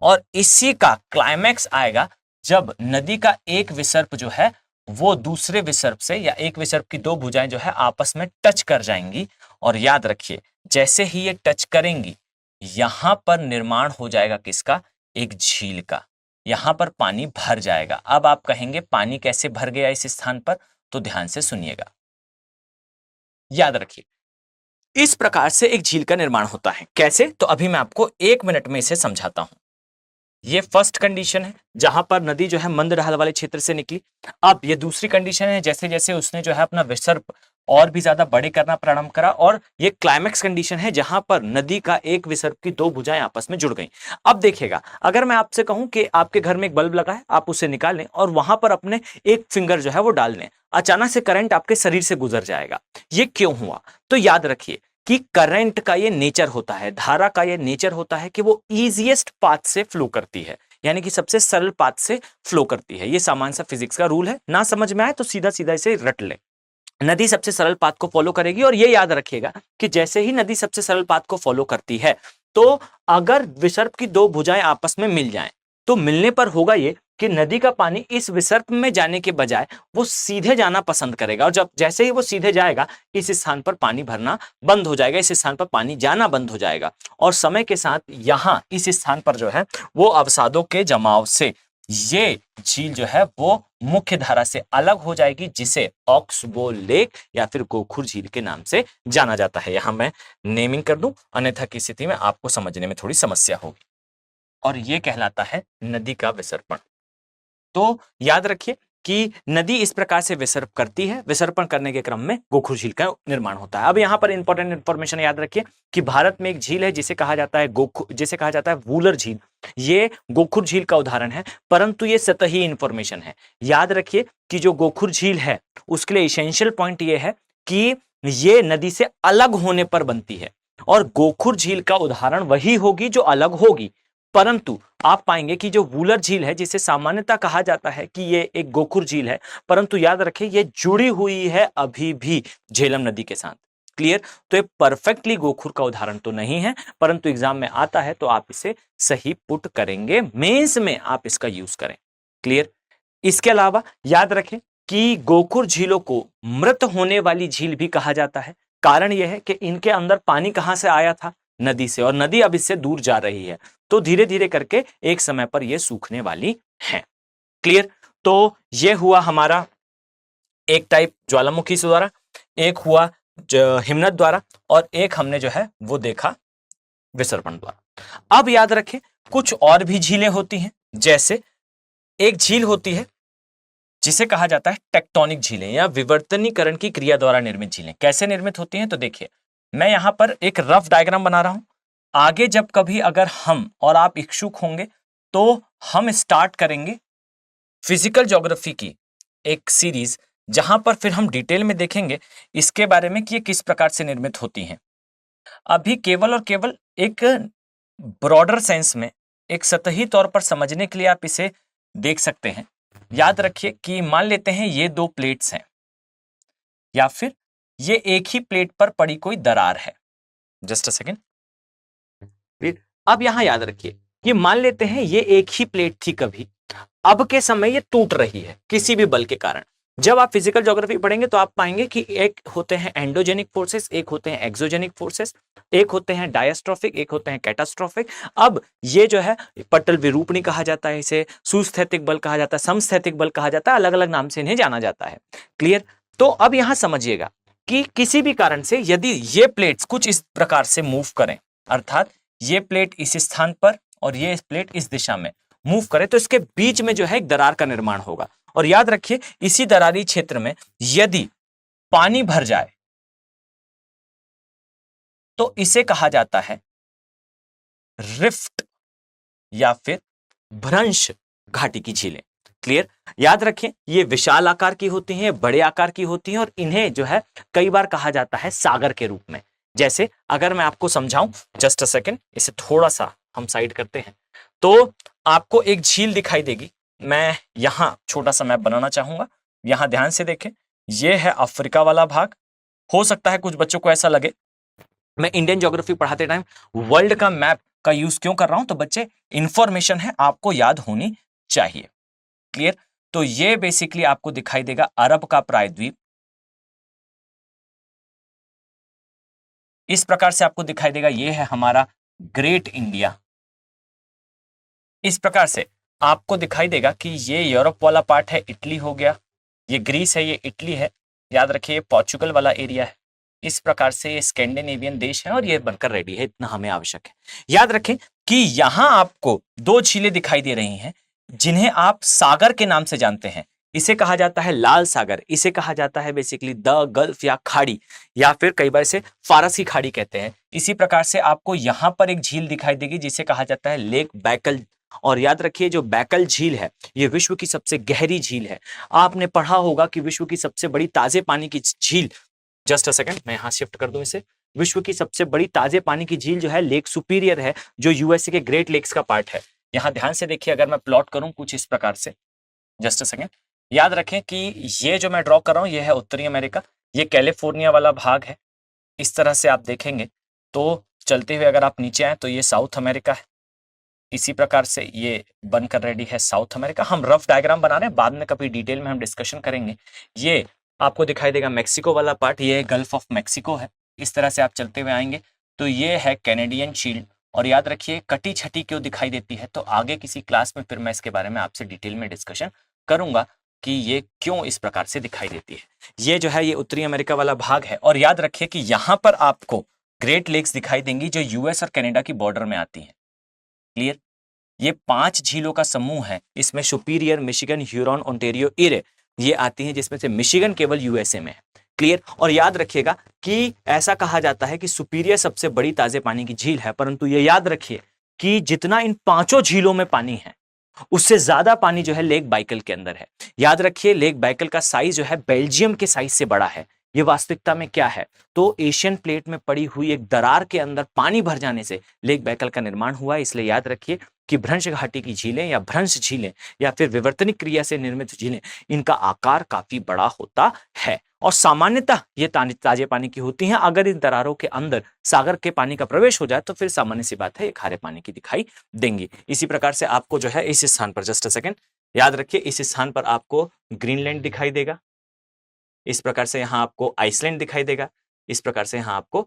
और इसी का क्लाइमैक्स आएगा जब नदी का एक विसर्प जो है वो दूसरे विसर्प से या एक विसर्प की दो भुजाएं जो है आपस में टच कर जाएंगी। और याद रखिए जैसे ही ये टच करेंगी यहां पर निर्माण हो जाएगा किसका, एक झील का। यहां पर पानी भर जाएगा। अब आप कहेंगे पानी कैसे भर गया इस स्थान पर, तो ध्यान से सुनिएगा। याद रखिए इस प्रकार से एक झील का निर्माण होता है। कैसे, तो अभी मैं आपको 1 मिनट में इसे समझाता हूं। ये फर्स्ट कंडीशन है जहां पर नदी जो है मंद ढाल वाले क्षेत्र से निकली। अब ये दूसरी कंडीशन है जैसे जैसे उसने जो है अपना विसर्प और भी ज्यादा बड़े करना प्रारंभ करा। और ये क्लाइमैक्स कंडीशन है जहां पर नदी का एक विसर्प की दो भुजाएं आपस में जुड़ गई। अब देखिएगा अगर मैं आपसे कहूं कि आपके घर में एक बल्ब लगा है, आप उसे निकालें और वहां पर अपने एक फिंगर जो है वो डाल लें, अचानक से करंट आपके शरीर से गुजर जाएगा। ये क्यों हुआ, तो याद रखिए कि करंट का ये नेचर होता है, धारा का ये नेचर होता है कि वो इजीएस्ट पाथ से फ्लो करती है, यानी कि सबसे सरल पाथ से फ्लो करती है। ये सामान्य सा फिजिक्स का रूल है, ना समझ में आए तो सीधा सीधा इसे रट ले। नदी सबसे सरल पाथ को फॉलो करेगी। और ये याद रखिएगा कि जैसे ही नदी सबसे सरल पाथ को फॉलो करती है तो अगर विसर्प की दो भुजाएं आपस में मिल जाएं तो मिलने पर होगा ये कि नदी का पानी इस विसर्प में जाने के बजाय वो सीधे जाना पसंद करेगा। और जब जैसे ही वो सीधे जाएगा इस स्थान पर पानी भरना बंद हो जाएगा, इस स्थान पर पानी जाना बंद हो जाएगा। और समय के साथ यहां इस स्थान पर जो है वो अवसादों के जमाव से ये झील जो है वो मुख्य धारा से अलग हो जाएगी, जिसे ऑक्सबो लेक या फिर गोखुर झील के नाम से जाना जाता है। यहां मैं नेमिंग कर दूं, अन्यथा की स्थिति में आपको समझने में थोड़ी समस्या होगी। और ये कहलाता है नदी का विसर्पण। तो याद रखिए कि नदी इस प्रकार से विसर्प करती है, विसर्पण करने के क्रम में गोखुर झील का निर्माण होता है। अब यहाँ पर इंपॉर्टेंट इंफॉर्मेशन याद रखिए कि भारत में एक झील है जिसे कहा जाता है जिसे कहा जाता है वूलर झील। ये गोखुर झील का उदाहरण है, परंतु ये सतही इंफॉर्मेशन है। याद रखिए कि जो गोखुर झील है उसके लिए इसेंशियल पॉइंट ये है कि ये नदी से अलग होने पर बनती है, और गोखुर झील का उदाहरण वही होगी जो अलग होगी। परंतु आप पाएंगे कि जो वूलर झील है, जिसे सामान्यतः कहा जाता है कि ये एक गोखुर झील है, परंतु याद रखें ये जुड़ी हुई है अभी भी झेलम नदी के साथ। क्लियर? तो ये परफेक्टली गोखुर का उदाहरण तो नहीं है, परंतु एग्जाम में आता है तो आप इसे सही पुट करेंगे, मेंस में आप इसका यूज करें। क्लियर? इसके अलावा याद रखें कि गोखुर झीलों को मृत होने वाली झील भी कहा जाता है। कारण यह है कि इनके अंदर पानी कहां से आया था? नदी से, और नदी अब इससे दूर जा रही है, तो धीरे धीरे करके एक समय पर यह सूखने वाली है। क्लियर? तो यह हुआ हमारा एक टाइप ज्वालामुखी द्वारा, एक हुआ हिमनद द्वारा, और एक हमने जो है वो देखा विसर्पण द्वारा। अब याद रखें कुछ और भी झीलें होती हैं, जैसे एक झील होती है जिसे कहा जाता है टेक्टोनिक झीलें या विवर्तनीकरण की क्रिया द्वारा निर्मित झीलें। कैसे निर्मित होती हैं? तो देखिए, मैं यहां पर एक रफ डायग्राम बना रहा हूं। आगे जब कभी अगर हम और आप इच्छुक होंगे तो हम स्टार्ट करेंगे फिजिकल ज्योग्राफी की एक सीरीज, जहां पर फिर हम डिटेल में देखेंगे इसके बारे में कि ये किस प्रकार से निर्मित होती हैं। अभी केवल और केवल एक ब्रॉडर सेंस में, एक सतही तौर पर समझने के लिए आप इसे देख सकते हैं। याद रखिए कि मान लेते हैं ये दो प्लेट्स हैं, या फिर ये एक ही प्लेट पर पड़ी कोई दरार है। Just a second. अब यहां याद रखिए कि मान लेते हैं ये एक ही प्लेट थी कभी, अब के समय ये टूट रही है किसी भी बल के कारण। जब आप फिजिकल ज्योग्राफी पढ़ेंगे तो आप पाएंगे कि एक होते हैं एंडोजेनिक फोर्सेस, एक होते हैं एक्सोजेनिक फोर्सेस, एक होते हैं डायस्ट्रोफिक, एक होते हैं कैटास्ट्रोफिक। अब ये जो है पटल विरूपणी कहा जाता है, इसे सुस्थैतिक बल कहा जाता है, समस्थैतिक बल कहा जाता है, अलग अलग नाम से इन्हें जाना जाता है। क्लियर? तो अब यहां समझिएगा कि किसी भी कारण से यदि ये प्लेट्स कुछ इस प्रकार से मूव करें, अर्थात ये प्लेट इस स्थान पर और ये प्लेट इस दिशा में मूव करे, तो इसके बीच में जो है एक दरार का निर्माण होगा। और याद रखिए इसी दरारी क्षेत्र में यदि पानी भर जाए तो इसे कहा जाता है रिफ्ट या फिर भ्रंश घाटी की झीलें। क्लियर? याद रखें ये विशाल आकार की होती हैं, बड़े आकार की होती हैं, और इन्हें जो है कई बार कहा जाता है सागर के रूप में। जैसे अगर मैं आपको समझाऊं, जस्ट अ सेकेंड, इसे थोड़ा सा हम साइड करते हैं, तो आपको एक झील दिखाई देगी। मैं यहां छोटा सा मैप बनाना चाहूंगा, यहां ध्यान से देखें, यह है अफ्रीका वाला भाग। हो सकता है कुछ बच्चों को ऐसा लगे मैं इंडियन ज्योग्राफी पढ़ाते टाइम वर्ल्ड का मैप का यूज क्यों कर रहा हूं, तो बच्चे इंफॉर्मेशन है आपको याद होनी चाहिए। क्लियर? तो ये बेसिकली आपको दिखाई देगा अरब का प्रायद्वीप, इस प्रकार से आपको दिखाई देगा ये है हमारा ग्रेट इंडिया। इस प्रकार से आपको दिखाई देगा कि ये यूरोप वाला पार्ट है, इटली हो गया, ये ग्रीस है, ये इटली है, याद रखिए ये पोर्चुगल वाला एरिया है। इस प्रकार से ये स्कैंडिनेवियन देश है और ये बनकर रेडी है, इतना हमें आवश्यक है। याद रखें कि यहां आपको दो झीलें दिखाई दे रही हैं जिन्हें आप सागर के नाम से जानते हैं। इसे कहा जाता है लाल सागर, इसे कहा जाता है बेसिकली द गल्फ या खाड़ी, या फिर कई बार इसे फारसी खाड़ी कहते हैं। इसी प्रकार से आपको यहां पर एक झील दिखाई देगी जिसे कहा जाता है लेक बैकल। और याद रखिए जो बैकल झील है ये विश्व की सबसे गहरी झील है। आपने पढ़ा होगा कि विश्व की सबसे बड़ी ताजे पानी की झील, जस्ट अ सेकंड मैं यहां शिफ्ट कर दूं इसे, विश्व की सबसे बड़ी ताजे पानी की झील जो है लेक सुपीरियर है, जो यूएसए के ग्रेट लेक्स का पार्ट है। यहां ध्यान से देखिए, अगर मैं प्लॉट करूं कुछ इस प्रकार से, जस्ट अ सेकंड, याद रखें कि ये जो मैं ड्रॉ कर रहा हूं ये है उत्तरी अमेरिका, ये कैलिफोर्निया वाला भाग है। इस तरह से आप देखेंगे तो चलते हुए अगर आप नीचे आए तो ये साउथ अमेरिका है। इसी प्रकार से ये बनकर रेडी है साउथ अमेरिका। हम रफ डायग्राम बना रहे हैं, बाद में कभी डिटेल में हम डिस्कशन करेंगे। ये आपको दिखाई देगा मेक्सिको वाला पार्ट, ये गल्फ ऑफ मेक्सिको है। इस तरह से आप चलते हुए आएंगे तो ये है कैनेडियन शील्ड। और याद रखिए कटी छटी क्यों दिखाई देती है, तो आगे किसी क्लास में फिर मैं इसके बारे में आपसे डिटेल में डिस्कशन करूंगा कि ये क्यों इस प्रकार से दिखाई देती है। ये जो है ये उत्तरी अमेरिका वाला भाग है। और याद रखिए कि यहाँ पर आपको ग्रेट लेक्स दिखाई देंगी जो यूएस और कनाडा की बॉर्डर में आती हैं। क्लियर? ये 5 झीलों का समूह है। इसमें सुपीरियर, मिशिगन, ह्यूरॉन, ओंटारियो, इरे ये आती हैं, जिसमें से मिशिगन केवल यूएसए में है। क्लियर। और याद रखिएगा कि ऐसा कहा जाता है कि सुपीरियर सबसे बड़ी ताजे पानी की झील है, परंतु ये याद रखिए कि जितना इन 5 झीलों में पानी है उससे ज्यादा पानी जो है लेक बाइकल के अंदर है। याद रखिए लेक बाइकल का साइज जो है बेल्जियम के साइज से बड़ा है। ये वास्तविकता में क्या है, तो एशियन प्लेट में पड़ी हुई एक दरार के अंदर पानी भर जाने से लेक बाइकल का निर्माण हुआ है। इसलिए याद रखिए कि भ्रंश घाटी की झीलें या भ्रंश झीलें या फिर विवर्तनिक क्रिया से निर्मित झीलें, इनका आकार काफी बड़ा होता है और सामान्यतः ये ताजे पानी की होती हैं। अगर इन दरारों के अंदर सागर के पानी का प्रवेश हो जाए तो फिर सामान्य सी बात है ये खारे पानी की दिखाई देंगी। इसी प्रकार से आपको जो है इस स्थान पर, जस्ट अ सेकेंड, याद रखिए इस स्थान पर आपको ग्रीनलैंड दिखाई देगा, इस प्रकार से यहां आपको आइसलैंड दिखाई देगा, इस प्रकार से यहां आपको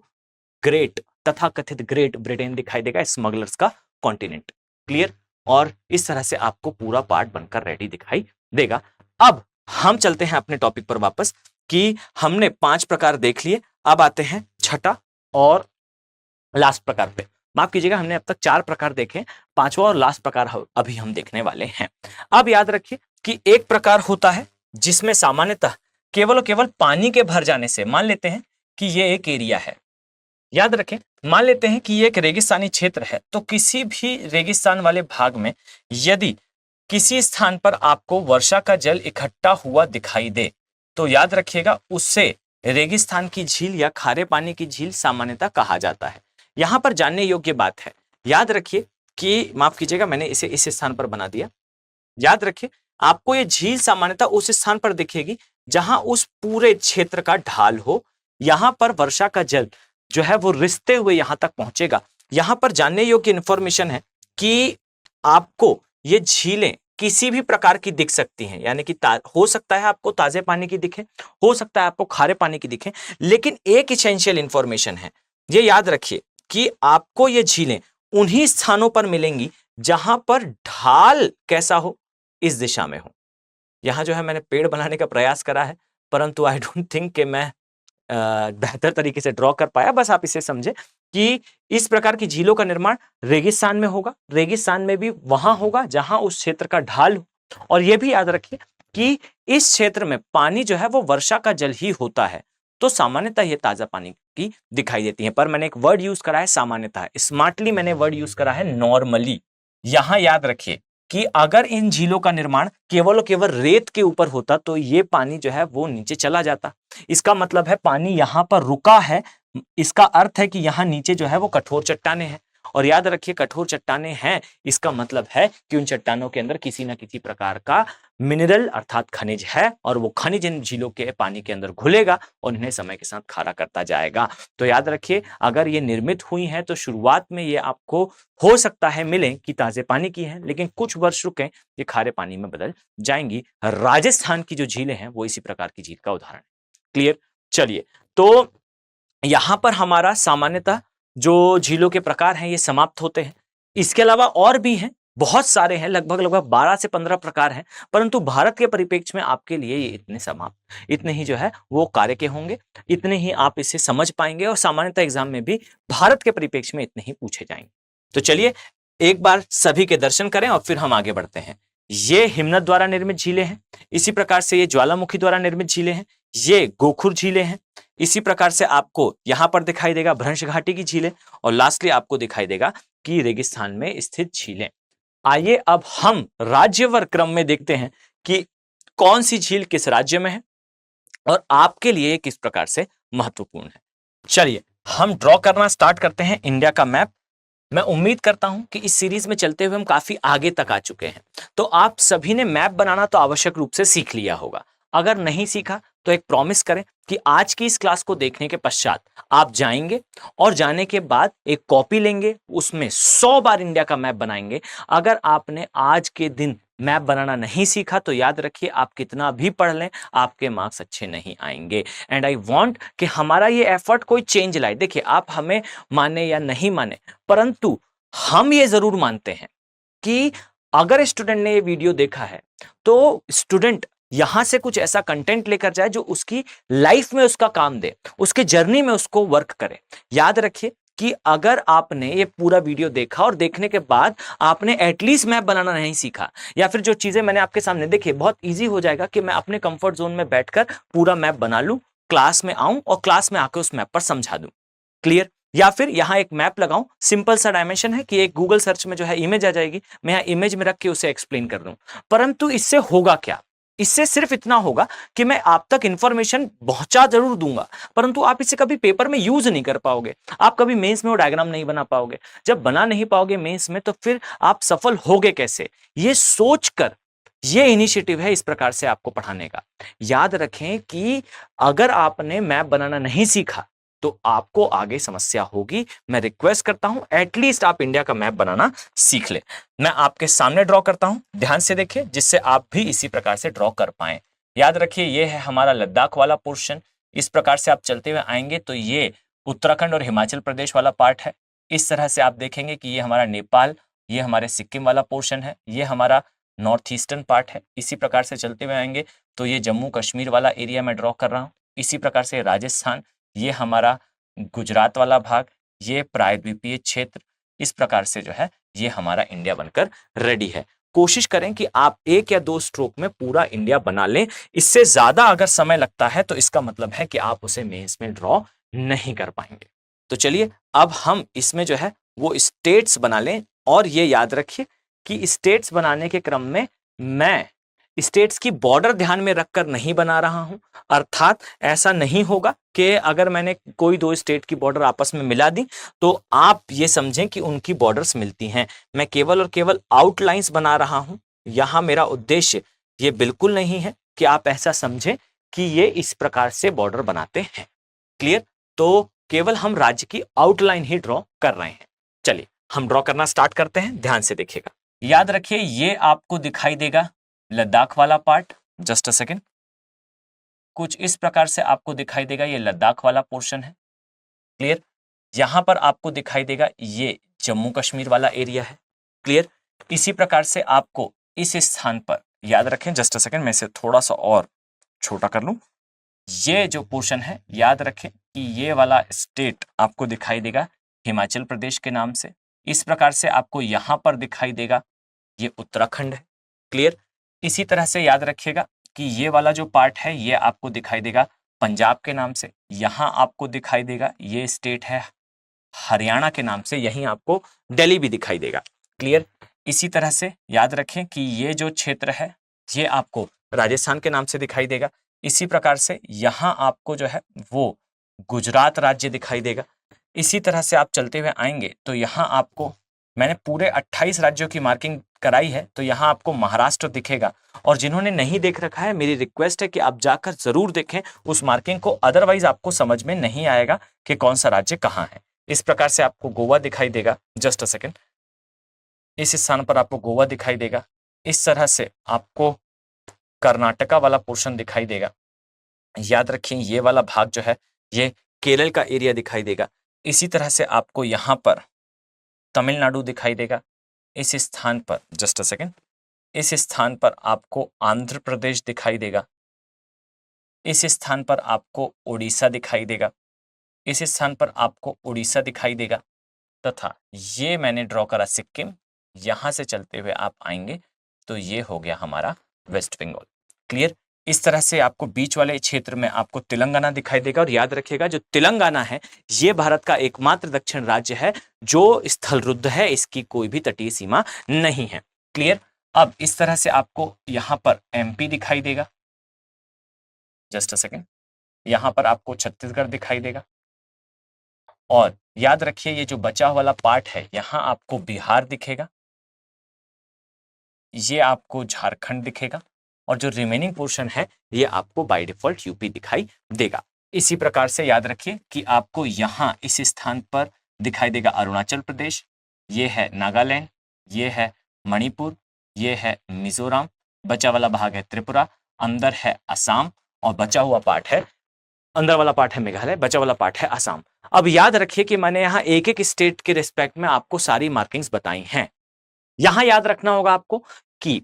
ग्रेट तथा कथित ग्रेट ब्रिटेन दिखाई देगा, स्मगलर्स का कॉन्टिनेंट। क्लियर। और इस तरह से आपको पूरा पार्ट बनकर रेडी दिखाई देगा। अब हम चलते हैं अपने टॉपिक पर वापस कि हमने 5 प्रकार देख लिए। अब आते हैं छठा और लास्ट प्रकार पे। माफ कीजिएगा, हमने अब तक 4 प्रकार देखे, 5वां और लास्ट प्रकार अभी हम देखने वाले हैं। अब याद रखिए कि एक प्रकार होता है जिसमें सामान्यतः केवल और केवल पानी के भर जाने से, मान लेते हैं कि ये एक एरिया है, याद रखें मान लेते हैं कि ये एक रेगिस्तानी क्षेत्र है, तो किसी भी रेगिस्तान वाले भाग में यदि किसी स्थान पर आपको वर्षा का जल इकट्ठा हुआ दिखाई दे तो याद रखिएगा उससे रेगिस्तान की झील या खारे पानी की झील सामान्यतः कहा जाता है। यहां पर जानने योग्य बात है, याद रखिए कि, माफ कीजिएगा मैंने इसे इस स्थान पर बना दिया, याद रखिए आपको ये झील सामान्यतः उस स्थान पर दिखेगी जहां उस पूरे क्षेत्र का ढाल हो। यहां पर वर्षा का जल जो है वो रिसते हुए यहां तक पहुंचेगा। यहां पर जानने योग्य इंफॉर्मेशन है कि आपको ये झीलें किसी भी प्रकार की दिख सकती हैं, यानी कि हो सकता है आपको ताजे पानी की दिखे, हो सकता है आपको खारे पानी की दिखे, लेकिन एक इसेंशियल इंफॉर्मेशन है, ये याद रखिए कि आपको ये झीलें उन्हीं स्थानों पर मिलेंगी जहां पर ढाल कैसा हो, इस दिशा में हो। यहां जो है मैंने पेड़ बनाने का प्रयास करा है, परंतु आई डोंट थिंक कि मैं बेहतर तरीके से ड्रॉ कर पाया। बस आप इसे समझे कि इस प्रकार की झीलों का निर्माण रेगिस्तान में होगा, रेगिस्तान में भी वहां होगा जहां उस क्षेत्र का ढाल हो। और यह भी याद रखिए कि इस क्षेत्र में पानी जो है वो वर्षा का जल ही होता है, तो सामान्यतः ये ताजा पानी की दिखाई देती है। पर मैंने एक वर्ड यूज करा है सामान्यतः, स्मार्टली मैंने वर्ड यूज करा है नॉर्मली। यहां याद रखिए कि अगर इन झीलों का निर्माण केवल और केवल रेत के ऊपर होता तो ये पानी जो है वो नीचे चला जाता। इसका मतलब है पानी यहां पर रुका है, इसका अर्थ है कि यहां नीचे जो है वो कठोर चट्टानें हैं। और याद रखिए कठोर चट्टानें हैं, इसका मतलब है कि उन चट्टानों के अंदर किसी ना किसी प्रकार का मिनरल अर्थात खनिज है, और वो खनिज इन झीलों के पानी के अंदर घुलेगा और इन्हें समय के साथ खारा करता जाएगा। तो याद रखिए अगर ये निर्मित हुई हैं तो शुरुआत में ये आपको हो सकता है मिले कि ताजे पानी की है, लेकिन कुछ वर्ष रुके ये खारे पानी में बदल जाएंगी। राजस्थान की जो झीलें हैं वो इसी प्रकार की झील का उदाहरण है। क्लियर। चलिए, तो यहां पर हमारा सामान्यतः जो झीलों के प्रकार हैं ये समाप्त होते हैं। इसके अलावा और भी हैं, बहुत सारे हैं, लगभग 12 से 15 प्रकार हैं, परंतु भारत के परिप्रेक्ष्य में आपके लिए ये इतने ही जो है वो कार्य के होंगे, इतने ही आप इसे समझ पाएंगे और सामान्यतः एग्जाम में भी भारत के परिप्रेक्ष्य में इतने ही पूछे जाएंगे। तो चलिए एक बार सभी के दर्शन करें और फिर हम आगे बढ़ते हैं। ये हिमनद द्वारा निर्मित झीलें हैं, इसी प्रकार से ये ज्वालामुखी द्वारा निर्मित झीलें हैं, ये गोखुर झीलें हैं, इसी प्रकार से आपको यहां पर दिखाई देगा भ्रंश घाटी की झीलें, और लास्टली आपको दिखाई देगा कि रेगिस्तान में स्थित झीलें। आइए अब हम राज्यवार क्रम में देखते हैं कि कौन सी झील किस राज्य में है और आपके लिए किस प्रकार से महत्वपूर्ण है। चलिए हम ड्रॉ करना स्टार्ट करते हैं इंडिया का मैप। मैं उम्मीद करता हूं कि इस सीरीज में चलते हुए हम काफी आगे तक आ चुके हैं, तो आप सभी ने मैप बनाना तो आवश्यक रूप से सीख लिया होगा। अगर नहीं सीखा तो एक प्रॉमिस करें कि आज की इस क्लास को देखने के पश्चात आप जाएंगे और जाने के बाद एक कॉपी लेंगे, उसमें 100 बार इंडिया का मैप बनाएंगे। अगर आपने आज के दिन मैप बनाना नहीं सीखा तो याद रखिए आप कितना भी पढ़ लें आपके मार्क्स अच्छे नहीं आएंगे। एंड आई वांट कि हमारा ये एफर्ट कोई चेंज लाए। देखिए आप हमें माने या नहीं माने, परंतु हम ये जरूर मानते हैं कि अगर स्टूडेंट ने ये वीडियो देखा है तो स्टूडेंट यहां से कुछ ऐसा कंटेंट लेकर जाए जो उसकी लाइफ में उसका काम दे, उसके जर्नी में उसको वर्क करे। याद रखिए कि अगर आपने ये पूरा वीडियो देखा और देखने के बाद आपने एटलीस्ट मैप बनाना नहीं सीखा, या फिर जो चीजें मैंने आपके सामने देखी, बहुत इजी हो जाएगा कि मैं अपने कंफर्ट जोन में बैठकर पूरा मैप बना लूं, क्लास में आऊं और क्लास में आकर उस मैप पर समझा दूं। क्लियर? या फिर यहां एक मैप लगाऊं, सिंपल सा डायमेंशन है कि एक गूगल सर्च में जो है इमेज आ जाएगी, मैं यहां इमेज में रख के उसे एक्सप्लेन कर दूं। परंतु इससे होगा क्या? इससे सिर्फ इतना होगा कि मैं आप तक इंफॉर्मेशन पहुंचा जरूर दूंगा, परंतु आप इसे कभी पेपर में यूज नहीं कर पाओगे। आप कभी मेंस में वो डायग्राम नहीं बना पाओगे। जब बना नहीं पाओगे मेंस में, तो फिर आप सफल होगे कैसे? ये सोचकर ये इनिशिएटिव है इस प्रकार से आपको पढ़ाने का। याद रखें कि अगर आपने मैप बनाना नहीं सीखा तो आपको आगे समस्या होगी। मैं रिक्वेस्ट करता हूं एटलीस्ट आप इंडिया का मैप बनाना सीख ले। मैं आपके सामने ड्रॉ करता हूं, ध्यान से देखिए, जिससे आप भी इसी प्रकार से ड्रॉ कर पाएं। याद रखिए ये है हमारा लद्दाख वाला पोर्शन। इस प्रकार से आप चलते हुए आएंगे तो ये उत्तराखंड और हिमाचल प्रदेश वाला पार्ट है। इस तरह से आप देखेंगे कि ये हमारा नेपाल, ये हमारे सिक्किम वाला पोर्शन है, ये हमारा नॉर्थ ईस्टर्न पार्ट है। इसी प्रकार से चलते हुए आएंगे तो ये जम्मू कश्मीर वाला एरिया में ड्रॉ कर रहा हूँ। इसी प्रकार से राजस्थान, ये हमारा गुजरात वाला भाग, ये प्रायद्वीपीय क्षेत्र। इस प्रकार से जो है ये हमारा इंडिया बनकर रेडी है। कोशिश करें कि आप 1 या 2 स्ट्रोक में पूरा इंडिया बना लें। इससे ज्यादा अगर समय लगता है तो इसका मतलब है कि आप उसे मेंस में ड्रॉ नहीं कर पाएंगे। तो चलिए अब हम इसमें जो है वो स्टेट्स बना लें। और ये याद रखिए कि स्टेट्स बनाने के क्रम में मैं स्टेट्स की बॉर्डर ध्यान में रखकर नहीं बना रहा हूं। अर्थात ऐसा नहीं होगा कि अगर मैंने कोई 2 स्टेट की बॉर्डर आपस में मिला दी तो आप ये समझें कि उनकी बॉर्डर्स मिलती हैं। मैं केवल और केवल आउटलाइंस बना रहा हूं। यहां मेरा उद्देश्य ये बिल्कुल नहीं है कि आप ऐसा समझें कि ये इस प्रकार से बॉर्डर बनाते हैं। क्लियर? तो केवल हम राज्य की आउटलाइन ही ड्रॉ कर रहे हैं। चलिए हम ड्रॉ करना स्टार्ट करते हैं, ध्यान से देखिएगा। याद रखिए ये आपको दिखाई देगा लद्दाख वाला पार्ट। जस्ट अ सेकेंड, कुछ इस प्रकार से आपको दिखाई देगा, ये लद्दाख वाला पोर्शन है। क्लियर? यहां पर आपको दिखाई देगा ये जम्मू कश्मीर वाला एरिया है। क्लियर? इसी प्रकार से आपको इस स्थान पर, याद रखें, जस्ट अ सेकेंड, मैं इसे थोड़ा सा और छोटा कर लूं। ये जो पोर्शन है, याद रखें कि ये वाला स्टेट आपको दिखाई देगा हिमाचल प्रदेश के नाम से। इस प्रकार से आपको यहां पर दिखाई देगा ये उत्तराखंड है। क्लियर? इसी तरह से याद रखिएगा कि ये वाला जो पार्ट है ये आपको दिखाई देगा पंजाब के नाम से। यहां आपको दिखाई देगा ये स्टेट है हरियाणा के नाम से, यहीं आपको दिल्ली भी दिखाई देगा। क्लियर? इसी तरह से याद रखें कि ये जो क्षेत्र है ये आपको राजस्थान के नाम से दिखाई देगा। इसी प्रकार से यहां आपको जो है वो गुजरात राज्य दिखाई देगा। इसी तरह से आप चलते हुए आएंगे तो यहाँ आपको, मैंने पूरे 28 राज्यों की मार्किंग कराई है, तो यहाँ आपको महाराष्ट्र दिखेगा। और जिन्होंने नहीं देख रखा है, मेरी रिक्वेस्ट है कि आप जाकर जरूर देखें उस मार्किंग को, अदरवाइज आपको समझ में नहीं आएगा कि कौन सा राज्य कहाँ है। इस प्रकार से आपको गोवा दिखाई देगा। जस्ट अ सेकेंड, इस स्थान पर आपको गोवा दिखाई देगा। इस तरह से आपको कर्नाटका वाला पोर्शन दिखाई देगा। याद रखें ये वाला भाग जो है ये केरल का एरिया दिखाई देगा। इसी तरह से आपको यहाँ पर तमिलनाडु दिखाई देगा। इस स्थान पर, जस्ट अ सेकेंड, इस स्थान पर आपको आंध्र प्रदेश दिखाई देगा। इस स्थान पर आपको उड़ीसा दिखाई देगा। इस स्थान पर आपको उड़ीसा दिखाई देगा। तथा ये मैंने ड्रॉ करा सिक्किम। यहां से चलते हुए आप आएंगे तो ये हो गया हमारा वेस्ट बंगाल। क्लियर? इस तरह से आपको बीच वाले क्षेत्र में आपको तेलंगाना दिखाई देगा। और याद रखिएगा जो तेलंगाना है ये भारत का एकमात्र दक्षिण राज्य है जो स्थलरुद्ध है, इसकी कोई भी तटीय सीमा नहीं है। क्लियर? अब इस तरह से आपको यहां पर एमपी दिखाई देगा। जस्ट अ सेकेंड, यहां पर आपको छत्तीसगढ़ दिखाई देगा। और याद रखिए ये जो बचा वाला पार्ट है यहां आपको बिहार दिखेगा, ये आपको झारखंड दिखेगा, और जो रिमेनिंग पोर्शन है ये आपको बाय डिफॉल्ट यूपी दिखाई देगा। इसी प्रकार से याद रखिए कि आपको यहाँ इस स्थान पर दिखाई देगा अरुणाचल प्रदेश, ये है नागालैंड, ये है मणिपुर, ये है मिजोरम, बचा वाला भाग है त्रिपुरा, अंदर है असम, और बचा हुआ पार्ट है, अंदर वाला पार्ट है मेघालय, बचा वाला पार्ट है असम। अब याद रखिए कि मैंने यहाँ एक एक स्टेट के रिस्पेक्ट में आपको सारी मार्किंग्स बताई हैं। यहां याद रखना होगा आपको कि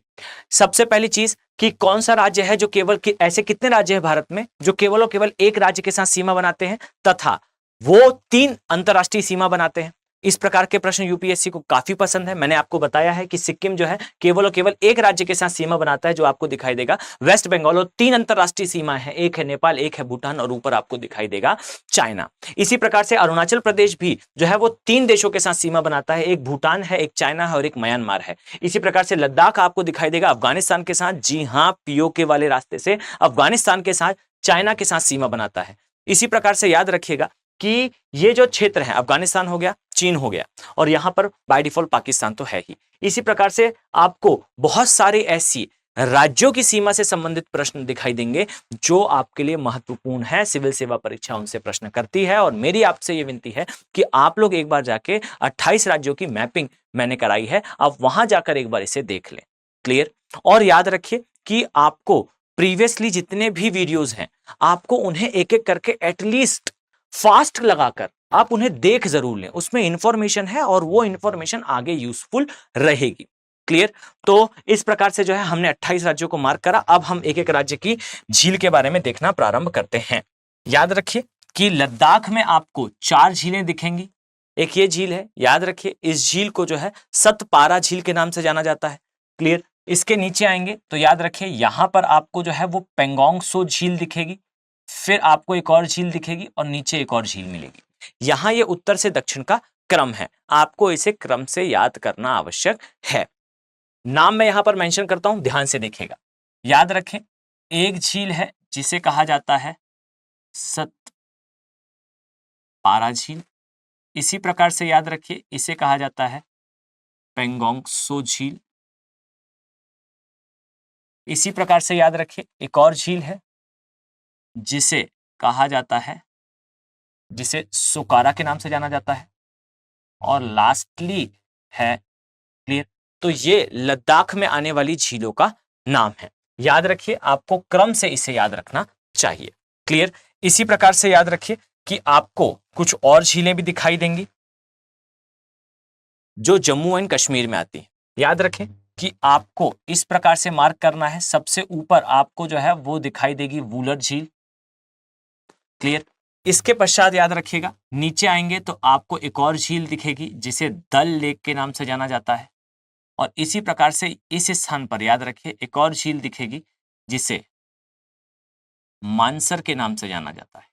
सबसे पहली चीज कि कौन सा राज्य है जो केवल ऐसे कितने राज्य हैं भारत में जो केवल और केवल एक राज्य के साथ सीमा बनाते हैं, तथा वो 3 अंतरराष्ट्रीय सीमा बनाते हैं। इस प्रकार के प्रश्न यूपीएससी को काफी पसंद है। मैंने आपको बताया है कि सिक्किम जो है केवल और केवल एक राज्य के साथ सीमा बनाता है, जो आपको दिखाई देगा वेस्ट बंगाल, और 3 अंतरराष्ट्रीय सीमा है, एक है नेपाल, एक है भूटान और ऊपर आपको दिखाई देगा चाइना। इसी प्रकार से अरुणाचल प्रदेश भी जो है वो 3 देशों के साथ सीमा बनाता है, एक भूटान है, एक चाइना है और एक म्यांमार है। इसी प्रकार से लद्दाख आपको दिखाई देगा अफगानिस्तान के साथ, जी हां, पीओके वाले रास्ते से अफगानिस्तान के साथ, चाइना के साथ सीमा बनाता है। इसी प्रकार से याद रखिएगा कि ये जो क्षेत्र है, अफगानिस्तान हो गया, चीन हो गया, और यहां पर बाय डिफॉल्ट पाकिस्तान तो है ही। इसी प्रकार से आपको बहुत सारे ऐसी राज्यों की सीमा से संबंधित प्रश्न दिखाई देंगे जो आपके लिए महत्वपूर्ण है। सिविल सेवा परीक्षा उनसे प्रश्न करती है, और मेरी आपसे ये विनती है कि आप लोग एक बार जाके 28 राज्यों की मैपिंग मैंने कराई है, आप वहां जाकर एक बार इसे देख लें। क्लियर? और याद रखिए कि आपको प्रीवियसली जितने भी वीडियोस हैं, आपको उन्हें एक एक करके एटलीस्ट फास्ट लगाकर आप उन्हें देख जरूर लें। उसमें इंफॉर्मेशन है और वो इंफॉर्मेशन आगे यूजफुल रहेगी। क्लियर? तो इस प्रकार से जो है हमने 28 राज्यों को मार्क करा। अब हम एक एक राज्य की झील के बारे में देखना प्रारंभ करते हैं। याद रखिए कि लद्दाख में आपको 4 झीलें दिखेंगी। एक ये झील है, याद रखिए इस झील को जो है सतपारा झील के नाम से जाना जाता है। क्लियर? इसके नीचे आएंगे तो याद रखिए यहां पर आपको जो है वो पेंगोंग सो झील दिखेगी, फिर आपको एक और झील दिखेगी और नीचे एक और झील मिलेगी। यहां ये उत्तर से दक्षिण का क्रम है, आपको इसे क्रम से याद करना आवश्यक है। नाम मैं यहां पर मेंशन करता हूं, ध्यान से देखिएगा। याद रखें, एक झील है जिसे कहा जाता है सतपारा झील। इसी प्रकार से याद रखिए इसे कहा जाता है पेंगोंग सो झील। इसी प्रकार से याद रखिए एक और झील है जिसे कहा जाता है, जिसे सोकारा के नाम से जाना जाता है, और लास्टली है, क्लियर, तो ये लद्दाख में आने वाली झीलों का नाम है। याद रखिए आपको क्रम से इसे याद रखना चाहिए। क्लियर? इसी प्रकार से याद रखिए कि आपको कुछ और झीलें भी दिखाई देंगी जो जम्मू एंड कश्मीर में आती है। याद रखें कि आपको इस प्रकार से मार्क करना है। सबसे ऊपर आपको जो है वो दिखाई देगी वूलर झील। क्लियर? इसके पश्चात याद रखिएगा नीचे आएंगे तो आपको एक और झील दिखेगी जिसे दल लेक के नाम से जाना जाता है, और इसी प्रकार से इस स्थान पर याद रखिए एक और झील दिखेगी जिसे मानसर के नाम से जाना जाता है।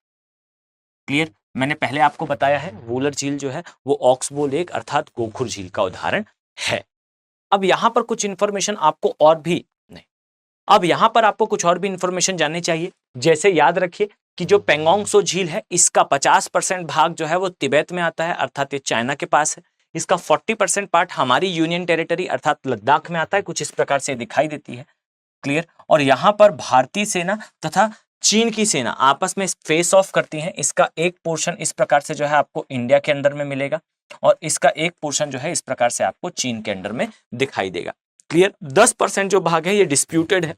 क्लियर? मैंने पहले आपको बताया है वूलर झील जो है वो ऑक्सबो लेक अर्थात गोखुर झील का उदाहरण है। अब यहां पर कुछ इंफॉर्मेशन आपको और भी नहीं, अब यहां पर आपको कुछ और भी इंफॉर्मेशन जाननी चाहिए। जैसे याद रखिए कि जो पेंगोंग सो झील है इसका 50% भाग जो है वो तिब्बत में आता है, अर्थात ये चाइना के पास है। इसका 40% पार्ट हमारी यूनियन टेरिटरी अर्थात लद्दाख में आता है, कुछ इस प्रकार से दिखाई देती है। क्लियर? और यहां पर भारतीय सेना तथा चीन की सेना आपस में फेस ऑफ करती हैं। इसका एक पोर्शन इस प्रकार से जो है आपको इंडिया के अंदर में मिलेगा, और इसका एक पोर्शन जो है इस प्रकार से आपको चीन के अंडर में दिखाई देगा। क्लियर? 10% जो भाग है ये डिस्प्यूटेड है,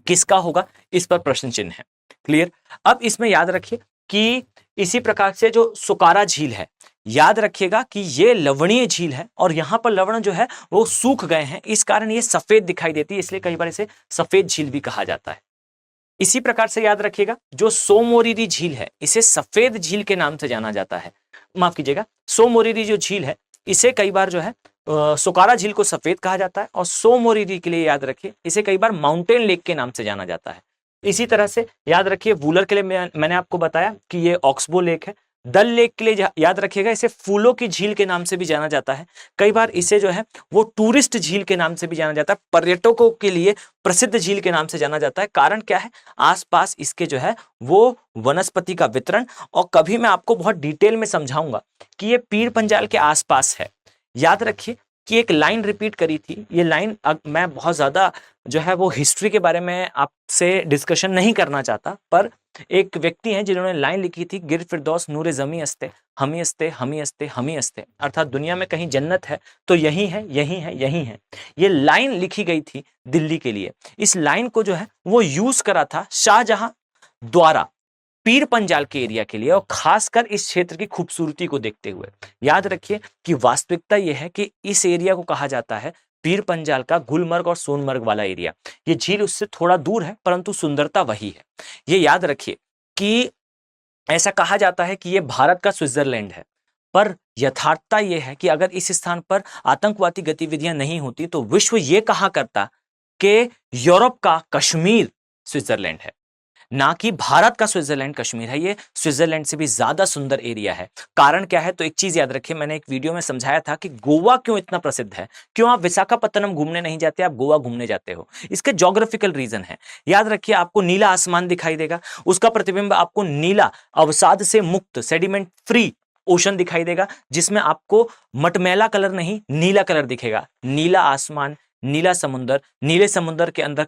किसका होगा इस पर प्रश्न चिन्ह है। क्लियर? अब इसमें याद रखिए कि इसी प्रकार से जो सुकारा झील है, याद रखिएगा कि ये लवणीय झील है, और यहां पर लवण जो है वो सूख गए हैं, इस कारण ये सफेद दिखाई देती है, इसलिए कई बार इसे सफेद झील भी कहा जाता है। इसी प्रकार से याद रखिएगा जो सोमोरिरी झील है इसे सफेद झील के नाम से जाना जाता है। माफ कीजिएगा, सोमोरिरी जो झील है इसे कई बार जो है सोकारा झील को सफेद कहा जाता है, और सोमोरिरी के लिए याद रखिए इसे कई बार माउंटेन लेक के नाम से जाना जाता है। इसी तरह से याद रखिए वूलर के लिए मैंने आपको बताया कि ये ऑक्सबो लेक है। दल लेक के लिए याद रखिएगा इसे फूलों की झील के नाम से भी जाना जाता है। कई बार इसे जो है वो टूरिस्ट झील के नाम से भी जाना जाता है, पर्यटकों के लिए प्रसिद्ध झील के नाम से जाना जाता है। कारण क्या है? आसपास इसके जो है वो वनस्पति का वितरण, और कभी मैं आपको बहुत डिटेल में समझाऊंगा कि ये पीर पंजाल के आसपास है। याद रखिए कि एक लाइन रिपीट करी थी, ये लाइन मैं बहुत ज्यादा जो है वो हिस्ट्री के बारे में आपसे डिस्कशन नहीं करना चाहता, पर एक व्यक्ति हैं जिन्होंने लाइन लिखी थी, गिर फिरदौस नूरे जमी अस्ते हमी अस्ते हमी अस्ते हमी अस्ते, अर्थात दुनिया में कहीं जन्नत है तो यही है, यही है, यही है। ये लाइन लिखी गई थी दिल्ली के लिए। इस लाइन को जो है वो यूज करा था शाहजहां द्वारा पीर पंजाल के एरिया के लिए, और खासकर इस क्षेत्र की खूबसूरती को देखते हुए। याद रखिए कि वास्तविकता यह है कि इस एरिया को कहा जाता है पीर पंजाल का गुलमर्ग और सोनमर्ग वाला एरिया। ये झील उससे थोड़ा दूर है परंतु सुंदरता वही है। ये याद रखिए कि ऐसा कहा जाता है कि ये भारत का स्विट्जरलैंड है, पर यथार्थता ये है कि अगर इस स्थान पर आतंकवादी गतिविधियां नहीं होती तो विश्व ये कहा करता कि यूरोप का कश्मीर स्विट्जरलैंड है, ना कि भारत का स्विट्जरलैंड कश्मीर है। ये स्विट्जरलैंड से भी ज्यादा सुंदर एरिया है। कारण क्या है? तो एक चीज याद रखिए, मैंने एक वीडियो में समझाया था कि गोवा क्यों इतना प्रसिद्ध है। क्यों आप विशाखापत्तनम घूमने नहीं जाते, आप गोवा घूमने जाते हो? इसके ज्योग्राफिकल रीजन है। याद रखिए, आपको नीला आसमान दिखाई देगा, उसका प्रतिबिंब आपको नीला अवसाद से मुक्त सेडिमेंट फ्री ओशन दिखाई देगा, जिसमें आपको मटमैला कलर नहीं नीला कलर दिखेगा। नीला आसमान, नीला समुंदर, नीले समुंदर के अंदर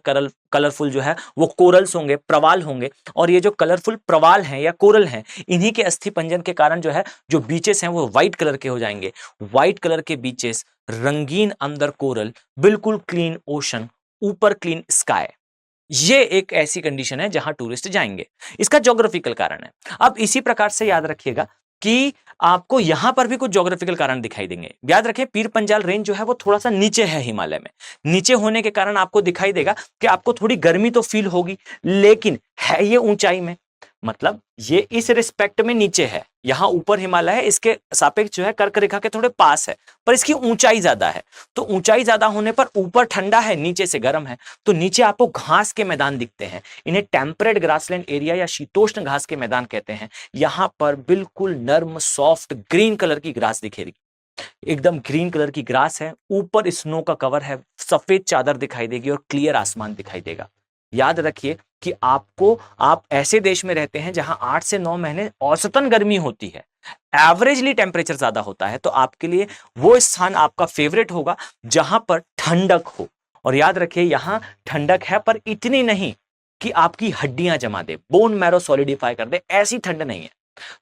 कलरफुल जो है वो कोरल्स होंगे, प्रवाल होंगे, और ये जो कलरफुल प्रवाल हैं या कोरल हैं, इन्हीं के अस्थि पंजन के कारण जो है जो बीचेस हैं वो व्हाइट कलर के हो जाएंगे। व्हाइट कलर के बीचेस, रंगीन अंदर कोरल, बिल्कुल क्लीन ओशन, ऊपर क्लीन स्काई, ये एक ऐसी कंडीशन है जहां टूरिस्ट जाएंगे। इसका ज्योग्राफिकल कारण है। अब इसी प्रकार से याद रखिएगा कि आपको यहां पर भी कुछ ज्योग्राफिकल कारण दिखाई देंगे। याद रखें, पीर पंजाल रेंज जो है वो थोड़ा सा नीचे है हिमालय में। नीचे होने के कारण आपको दिखाई देगा कि आपको थोड़ी गर्मी तो फील होगी, लेकिन है ये ऊंचाई में, मतलब ये इस रिस्पेक्ट में नीचे है। यहां ऊपर हिमालय है, इसके सापेक्ष जो है कर्क रेखा के थोड़े पास है, पर इसकी ऊंचाई ज्यादा है। तो ऊंचाई ज्यादा होने पर ऊपर ठंडा है, नीचे से गर्म है, तो नीचे आपको घास के मैदान दिखते हैं। इन्हें टेम्परेट ग्रासलैंड एरिया या शीतोष्ण घास के मैदान कहते हैं। यहां पर बिल्कुल नर्म सॉफ्ट ग्रीन कलर की ग्रास दिखेगी, एकदम ग्रीन कलर की ग्रास है, ऊपर स्नो का कवर है, सफेद चादर दिखाई देगी और क्लियर आसमान दिखाई देगा। याद रखिए कि आप ऐसे देश में रहते हैं जहां 8 से 9 महीने औसतन गर्मी होती है, एवरेजली टेम्परेचर ज्यादा होता है, तो आपके लिए वो स्थान आपका फेवरेट होगा जहां पर ठंडक हो। और याद रखिए, यहां ठंडक है पर इतनी नहीं कि आपकी हड्डियां जमा दे, बोन मैरो सॉलिडिफाई कर दे, ऐसी ठंड नहीं है।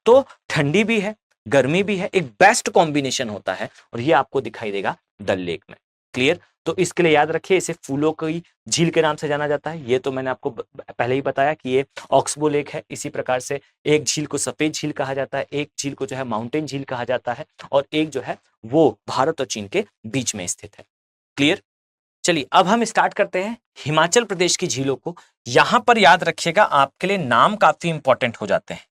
तो ठंडी भी है, गर्मी भी है, एक बेस्ट कॉम्बिनेशन होता है, और ये आपको दिखाई देगा डल लेक में। क्लियर? तो इसके लिए याद रखिए, इसे फूलों की झील के नाम से जाना जाता है। ये तो मैंने आपको पहले ही बताया कि ये ऑक्सबो लेक है। इसी प्रकार से एक झील को सफेद झील कहा जाता है, एक झील को जो है माउंटेन झील कहा जाता है, और एक जो है वो भारत और चीन के बीच में स्थित है। क्लियर? चलिए अब हम स्टार्ट करते हैं हिमाचल प्रदेश की झीलों को। यहां पर याद रखिएगा, आपके लिए नाम काफी इंपॉर्टेंट हो जाते हैं।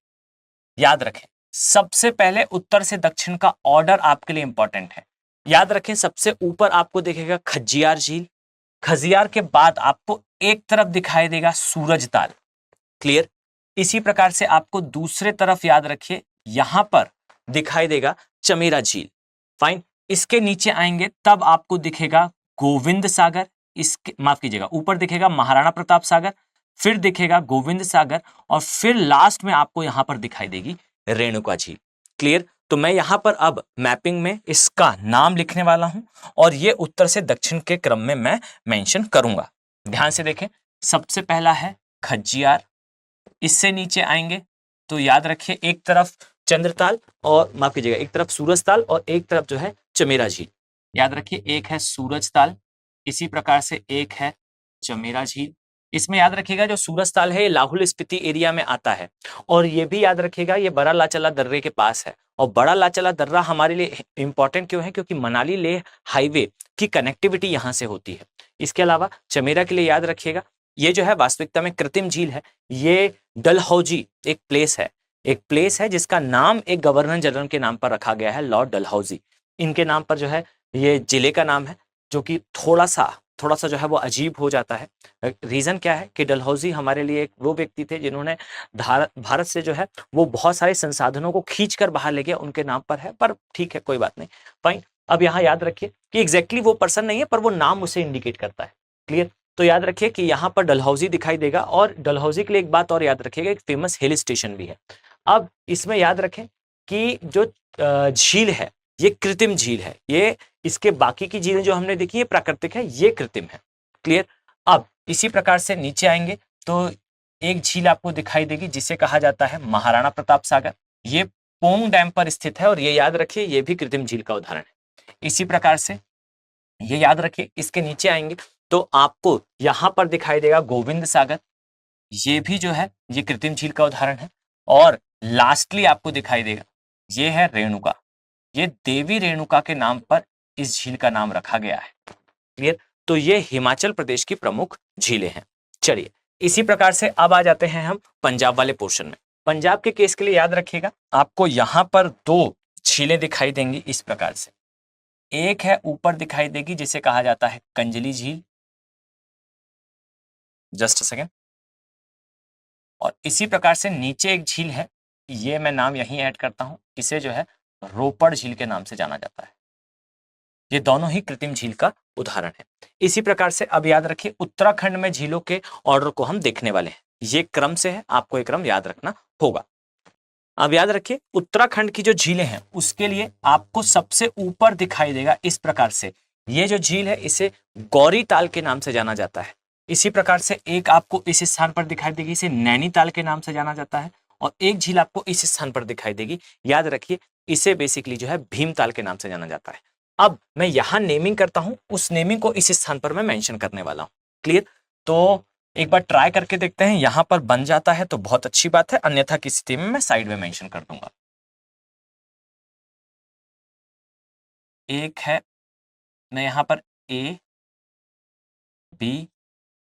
याद रखें, सबसे पहले उत्तर से दक्षिण का ऑर्डर आपके लिए इंपॉर्टेंट है। याद रखें, सबसे ऊपर आपको दिखेगा खजियार झील, खजियार के बाद आपको एक तरफ दिखाई देगा सूरजताल। क्लियर? इसी प्रकार से आपको दूसरे तरफ याद रखिए यहां पर दिखाई देगा चमेरा झील। फाइन। इसके नीचे आएंगे तब आपको दिखेगा गोविंद सागर, इसके माफ कीजिएगा, ऊपर दिखेगा महाराणा प्रताप सागर, फिर दिखेगा गोविंद सागर, और फिर लास्ट में आपको यहां पर दिखाई देगी रेणुका झील। क्लियर? तो मैं यहां पर अब मैपिंग में इसका नाम लिखने वाला हूं, और ये उत्तर से दक्षिण के क्रम में मैं मेंशन करूंगा। ध्यान से देखें, सबसे पहला है खजियार, इससे नीचे आएंगे तो याद रखिए एक तरफ चंद्रताल, और माफ कीजिएगा एक तरफ सूरजताल और एक तरफ जो है चमेरा झील। याद रखिए, एक है सूरजताल, इसी प्रकार से एक है चमेरा झील। इसमें याद रखिएगा जो सूरजताल है ये लाहौल स्पीति एरिया में आता है, और ये भी याद रखिएगा ये बड़ा लाचला दर्रे के पास है। और बड़ा लाचला दर्रा हमारे लिए इंपॉर्टेंट क्यों है? क्योंकि मनाली लेह हाईवे की कनेक्टिविटी यहां से होती है। इसके अलावा चमेरा के लिए याद रखिएगा, ये जो है वास्तविकता में कृत्रिम झील है। ये डलहौजी एक प्लेस है जिसका नाम एक गवर्नर जनरल के नाम पर रखा गया है, लॉर्ड डलहौजी। इनके नाम पर जो है ये जिले का नाम है, जो कि थोड़ा सा जो है वो अजीब हो जाता है। रीजन क्या है कि डलहौजी हमारे लिए एक वो व्यक्ति थे जिन्होंने भारत से जो है वो बहुत सारे संसाधनों को खींच कर बाहर ले गया, उनके नाम पर है, पर ठीक है कोई बात नहीं। फाइन। अब यहाँ याद रखिए कि एग्जैक्टली वो पर्सन नहीं है, पर वो नाम उसे इंडिकेट करता है। क्लियर? तो याद रखिए कि यहाँ पर डलहौजी दिखाई देगा, और डलहौजी के लिए एक बात और याद रखिएगा, एक फेमस हिल स्टेशन भी है। अब इसमें याद रखें कि जो झील है ये कृत्रिम झील है, ये इसके बाकी की झीलें जो हमने देखी है प्राकृतिक है, ये कृत्रिम है। क्लियर? अब इसी प्रकार से नीचे आएंगे तो एक झील आपको दिखाई देगी जिसे कहा जाता है महाराणा प्रताप सागर। ये पोंग डैम पर स्थित है, और ये याद रखिए ये भी कृत्रिम झील का उदाहरण है। इसी प्रकार से ये याद रखिए, इसके नीचे आएंगे तो आपको यहां पर दिखाई देगा गोविंद सागर, ये भी जो है ये कृत्रिम झील का उदाहरण है। और लास्टली आपको दिखाई देगा ये है रेणुका, ये देवी रेणुका के नाम पर इस झील का नाम रखा गया है। क्लियर? तो ये हिमाचल प्रदेश की प्रमुख झीलें हैं। चलिए इसी प्रकार से अब आ जाते हैं हम पंजाब वाले पोर्शन में। पंजाब के केस के लिए याद रखिएगा, आपको यहां पर दो झीलें दिखाई देंगी इस प्रकार से। एक है ऊपर दिखाई देगी जिसे कहा जाता है कंजली झील, जस्ट अ सेकेंड, और इसी प्रकार से नीचे एक झील है, ये मैं नाम यहीं ऐड करता हूं, इसे जो है रोपड़ झील के नाम से जाना जाता है। ये दोनों ही कृत्रिम झील का उदाहरण है। इसी प्रकार से अब याद रखिए उत्तराखंड में झीलों के ऑर्डर को हम देखने वाले हैं, ये क्रम से है, आपको एक क्रम याद रखना होगा। अब याद रखिए उत्तराखंड की जो झीलें हैं उसके लिए आपको सबसे ऊपर दिखाई देगा इस प्रकार से, ये जो झील है इसे गौरी ताल के नाम से जाना जाता है। इसी प्रकार से एक आपको इस स्थान पर दिखाई देगी, इसे नैनीताल के नाम से जाना जाता है, और एक झील आपको इस स्थान पर दिखाई देगी, याद रखिए इसे बेसिकली जो है भीमताल के नाम से जाना जाता है। अब मैं यहां नेमिंग करता हूं, उस नेमिंग को इस स्थान पर मैं मेंशन करने वाला हूं। क्लियर? तो एक बार ट्राई करके देखते हैं, यहां पर बन जाता है तो बहुत अच्छी बात है, अन्यथा की स्थिति में मैं साइड में मेंशन कर दूंगा। एक है, मैं यहां पर ए बी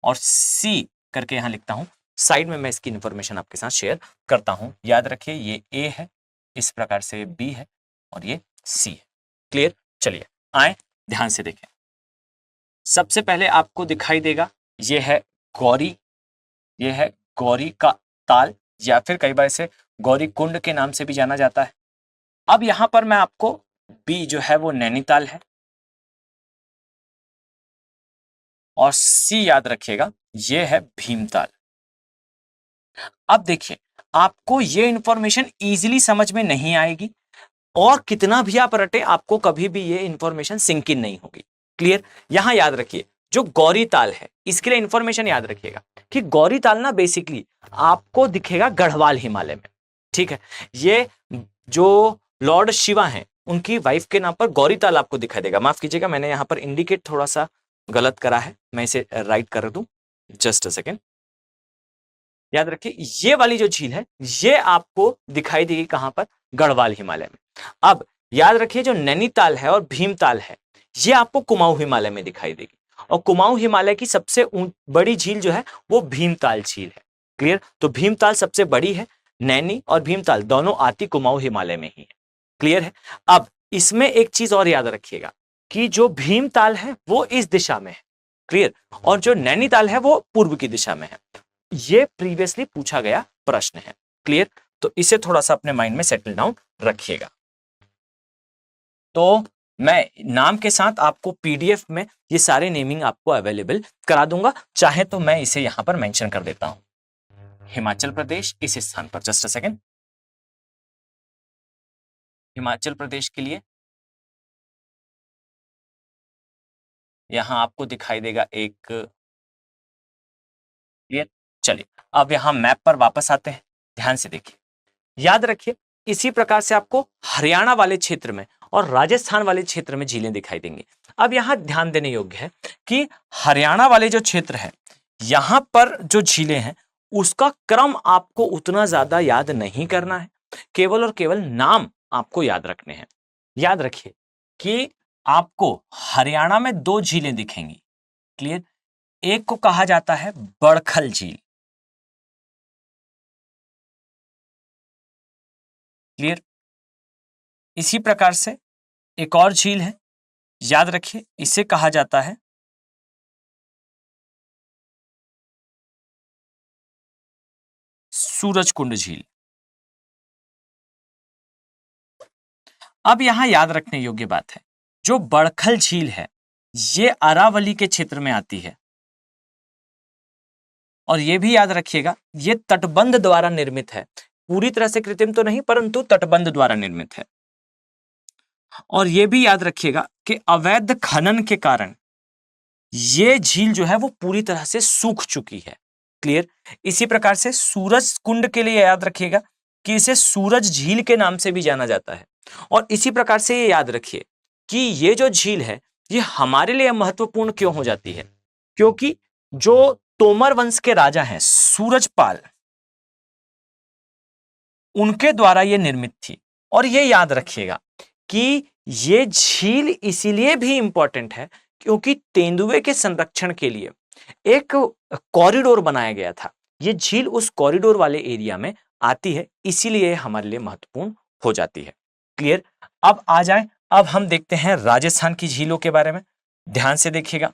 और सी करके यहां लिखता हूं, साइड में मैं इसकी इंफॉर्मेशन आपके साथ शेयर करता हूं। याद रखिए ये ए है, इस प्रकार से बी है और ये सी है। क्लियर? चलिए आए ध्यान से देखें। सबसे पहले आपको दिखाई देगा ये है गौरी, ये है गौरी का ताल, या फिर कई बार इसे गौरी कुंड के नाम से भी जाना जाता है। अब यहां पर मैं आपको बी जो है वो नैनीताल है, और सी याद रखिएगा ये है भीमताल। अब देखिए आपको ये इंफॉर्मेशन इजीली समझ में नहीं आएगी, और कितना भी आप रटे आपको कभी भी ये इंफॉर्मेशन सिंक इन नहीं होगी। क्लियर? यहां याद रखिए जो गौरी ताल है इसके लिए इंफॉर्मेशन याद रखिएगा कि गौरी ताल ना बेसिकली आपको दिखेगा गढ़वाल हिमालय में। ठीक है, ये जो लॉर्ड शिवा हैं उनकी वाइफ के नाम पर गौरी ताल आपको दिखाई देगा। माफ कीजिएगा मैंने यहां पर इंडिकेट थोड़ा सा गलत करा है, मैं इसे राइट कर दूं, जस्ट अ सेकेंड। याद रखिए ये वाली जो झील है ये आपको दिखाई देगी कहां पर? गढ़वाल हिमालय में। अब याद रखिए जो नैनीताल है और भीमताल है ये आपको कुमाऊं हिमालय में दिखाई देगी, और कुमाऊं हिमालय की सबसे बड़ी झील जो है वो भीमताल झील है। क्लियर? तो भीमताल सबसे बड़ी है, नैनी और भीमताल दोनों आती कुमाऊं हिमालय में ही है। क्लियर है? अब इसमें एक चीज और याद रखिएगा कि जो भीमताल है वो इस दिशा में है, क्लियर, और जो नैनीताल है वो पूर्व की दिशा में है। ये प्रीवियसली पूछा गया प्रश्न है। क्लियर? तो इसे थोड़ा सा अपने माइंड में सेटल डाउन रखिएगा। तो मैं नाम के साथ आपको पीडीएफ में ये सारे नेमिंग आपको अवेलेबल करा दूंगा, चाहे तो मैं इसे यहां पर मेंशन कर देता हूं। हिमाचल प्रदेश इस स्थान पर, just a second, Himachal Pradesh के लिए यहां आपको दिखाई देगा एक। ये चलिए अब यहां मैप पर वापस आते हैं, ध्यान से देखिए। याद रखिए इसी प्रकार से आपको हरियाणा वाले क्षेत्र में और राजस्थान वाले क्षेत्र में झीलें दिखाई देंगी। अब यहां ध्यान देने योग्य है कि हरियाणा वाले जो क्षेत्र है यहां पर जो झीलें हैं उसका क्रम आपको उतना ज्यादा याद नहीं करना है, केवल और केवल नाम आपको याद रखने हैं। याद रखिए कि आपको हरियाणा में दो झीलें दिखेंगी। क्लियर? एक को कहा जाता है बड़खल झील। क्लियर? इसी प्रकार से एक और झील है, याद रखिए इसे कहा जाता है सूरजकुंड झील। अब यहां याद रखने योग्य बात है, जो बड़खल झील है ये अरावली के क्षेत्र में आती है, और यह भी याद रखिएगा ये तटबंध द्वारा निर्मित है, पूरी तरह से कृत्रिम तो नहीं परंतु तटबंध द्वारा निर्मित है। और यह भी याद रखिएगा कि अवैध खनन के कारण ये झील जो है वो पूरी तरह से सूख चुकी है। क्लियर? इसी प्रकार से सूरज कुंड के लिए याद रखिएगा कि इसे सूरज झील के नाम से भी जाना जाता है। और इसी प्रकार से ये याद रखिए कि ये जो झील है ये हमारे लिए महत्वपूर्ण क्यों हो जाती है, क्योंकि जो तोमर वंश के राजा हैं सूरजपाल, उनके द्वारा ये निर्मित थी। और ये याद रखिएगा कि ये झील इसीलिए भी इंपॉर्टेंट है क्योंकि तेंदुए के संरक्षण के लिए एक कॉरिडोर बनाया गया था। ये झील उस कॉरिडोर वाले एरिया में आती है, इसीलिए हमारे लिए महत्वपूर्ण हो जाती है। क्लियर? अब आ जाए, अब हम देखते हैं राजस्थान की झीलों के बारे में। ध्यान से देखिएगा,